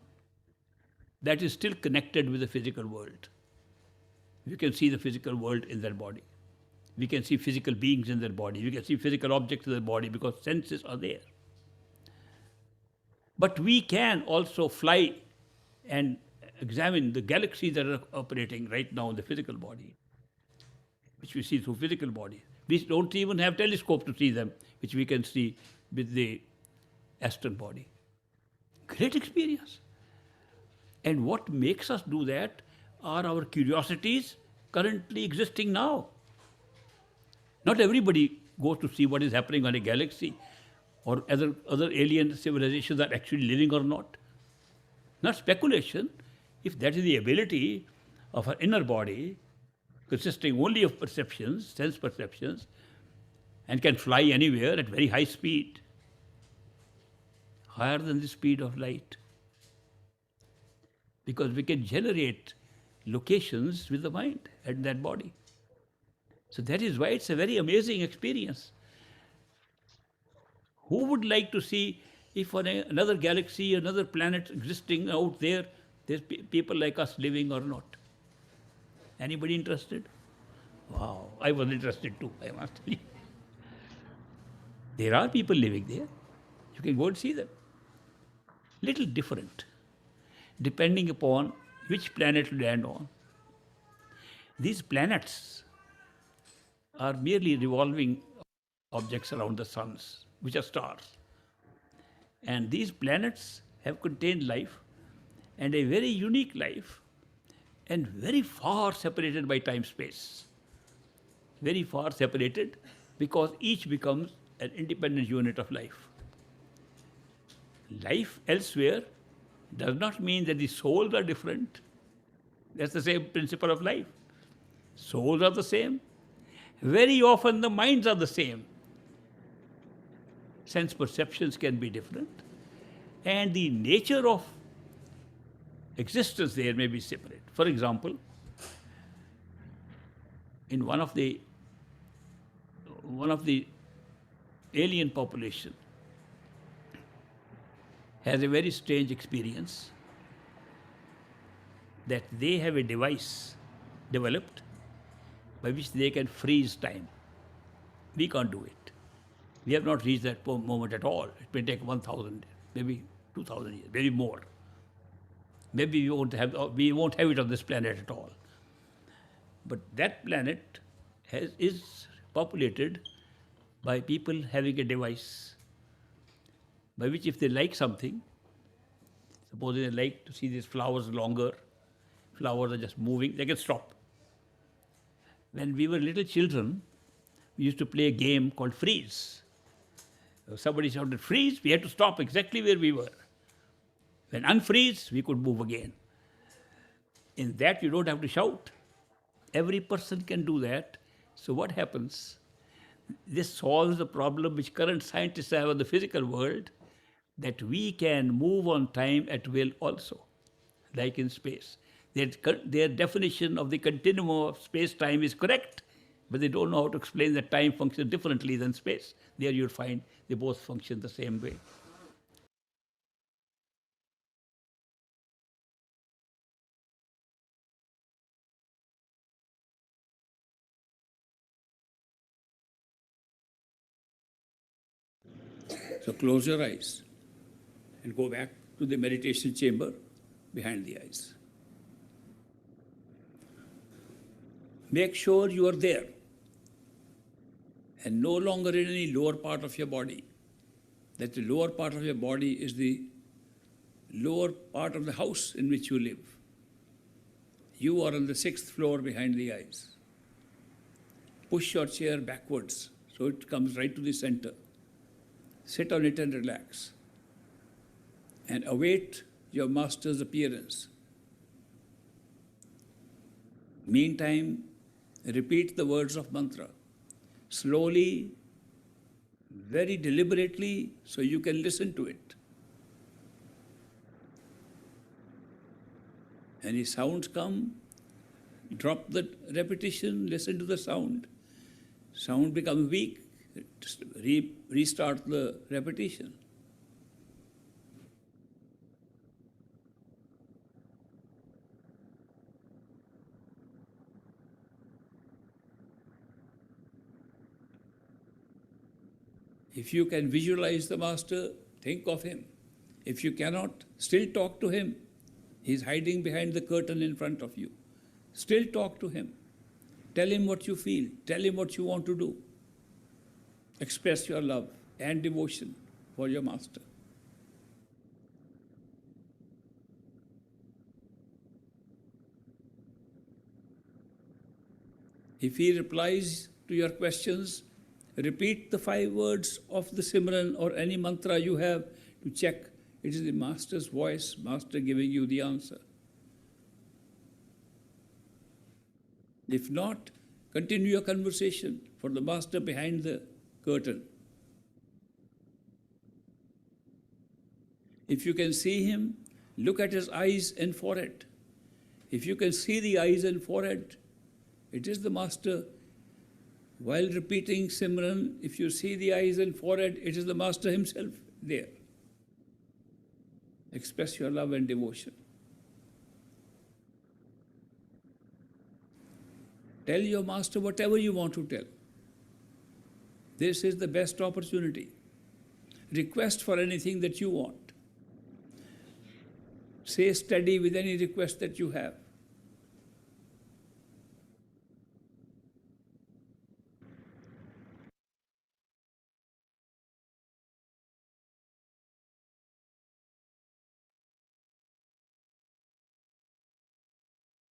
that is still connected with the physical world. You can see the physical world in their body. We can see physical beings in their body. We can see physical objects in their body because senses are there. But we can also fly and examine the galaxies that are operating right now in the physical body, which we see through physical body. We don't even have telescopes to see them, which we can see with the astral body. Great experience. And what makes us do that are our curiosities currently existing now. Not everybody goes to see what is happening on a galaxy or other alien civilizations are actually living or not. Not speculation. If that is the ability of our inner body, consisting only of perceptions, sense perceptions, and can fly anywhere at very high speed, higher than the speed of light, because we can generate locations with the mind and that body. So that is why it's a very amazing experience. Who would like to see if on another galaxy, another planet existing out there, there's people like us living or not? Anybody interested? Wow, I was interested too, I must tell you. There are people living there. You can go and see them. Little different, depending upon which planet you land on. These planets are merely revolving objects around the suns, which are stars. And these planets have contained life, and a very unique life, and very far separated by time-space. Very far separated, because each becomes an independent unit of life. Life elsewhere does not mean that the souls are different. That's the same principle of life. Souls are the same. Very often the minds are the same. Sense perceptions can be different. And the nature of existence there may be separate. For example, in one of the alien population has a very strange experience that they have a device developed by which they can freeze time. We can't do it. We have not reached that moment at all. It may take 1,000, maybe 2,000 years, maybe more. Maybe we won't have it on this planet at all. But that planet is populated by people having a device by which if they like something, suppose they like to see these flowers longer, flowers are just moving, they can stop. When we were little children, we used to play a game called freeze. If somebody shouted freeze, we had to stop exactly where we were. When unfreeze, we could move again. In that, you don't have to shout. Every person can do that. So what happens? This solves the problem which current scientists have of the physical world, that we can move on time at will also, like in space. Their definition of the continuum of space-time is correct, but they don't know how to explain that time functions differently than space. There you'll find they both function the same way. So close your eyes and go back to the meditation chamber behind the eyes. Make sure you are there and no longer in any lower part of your body. That the lower part of your body is the lower part of the house in which you live. You are on the 6th floor behind the eyes. Push your chair backwards so it comes right to the center. Sit on it and relax. And await your master's appearance. Meantime, repeat the words of mantra slowly, very deliberately, so you can listen to it. Any sounds come, drop the repetition, listen to the sound. Sound becomes weak, just restart the repetition. If you can visualize the Master, think of him. If you cannot, still talk to him. He's hiding behind the curtain in front of you. Still talk to him. Tell him what you feel. Tell him what you want to do. Express your love and devotion for your Master. If he replies to your questions, repeat the 5 words of the Simran or any mantra you have to check it is the Master's voice, Master giving you the answer. If not, continue your conversation for the Master behind the curtain. If you can see him, look at his eyes and forehead. If you can see the eyes and forehead, it is the Master. While repeating Simran, if you see the eyes and forehead, it is the Master himself there. Express your love and devotion. Tell your Master whatever you want to tell. This is the best opportunity. Request for anything that you want. Say steady with any request that you have.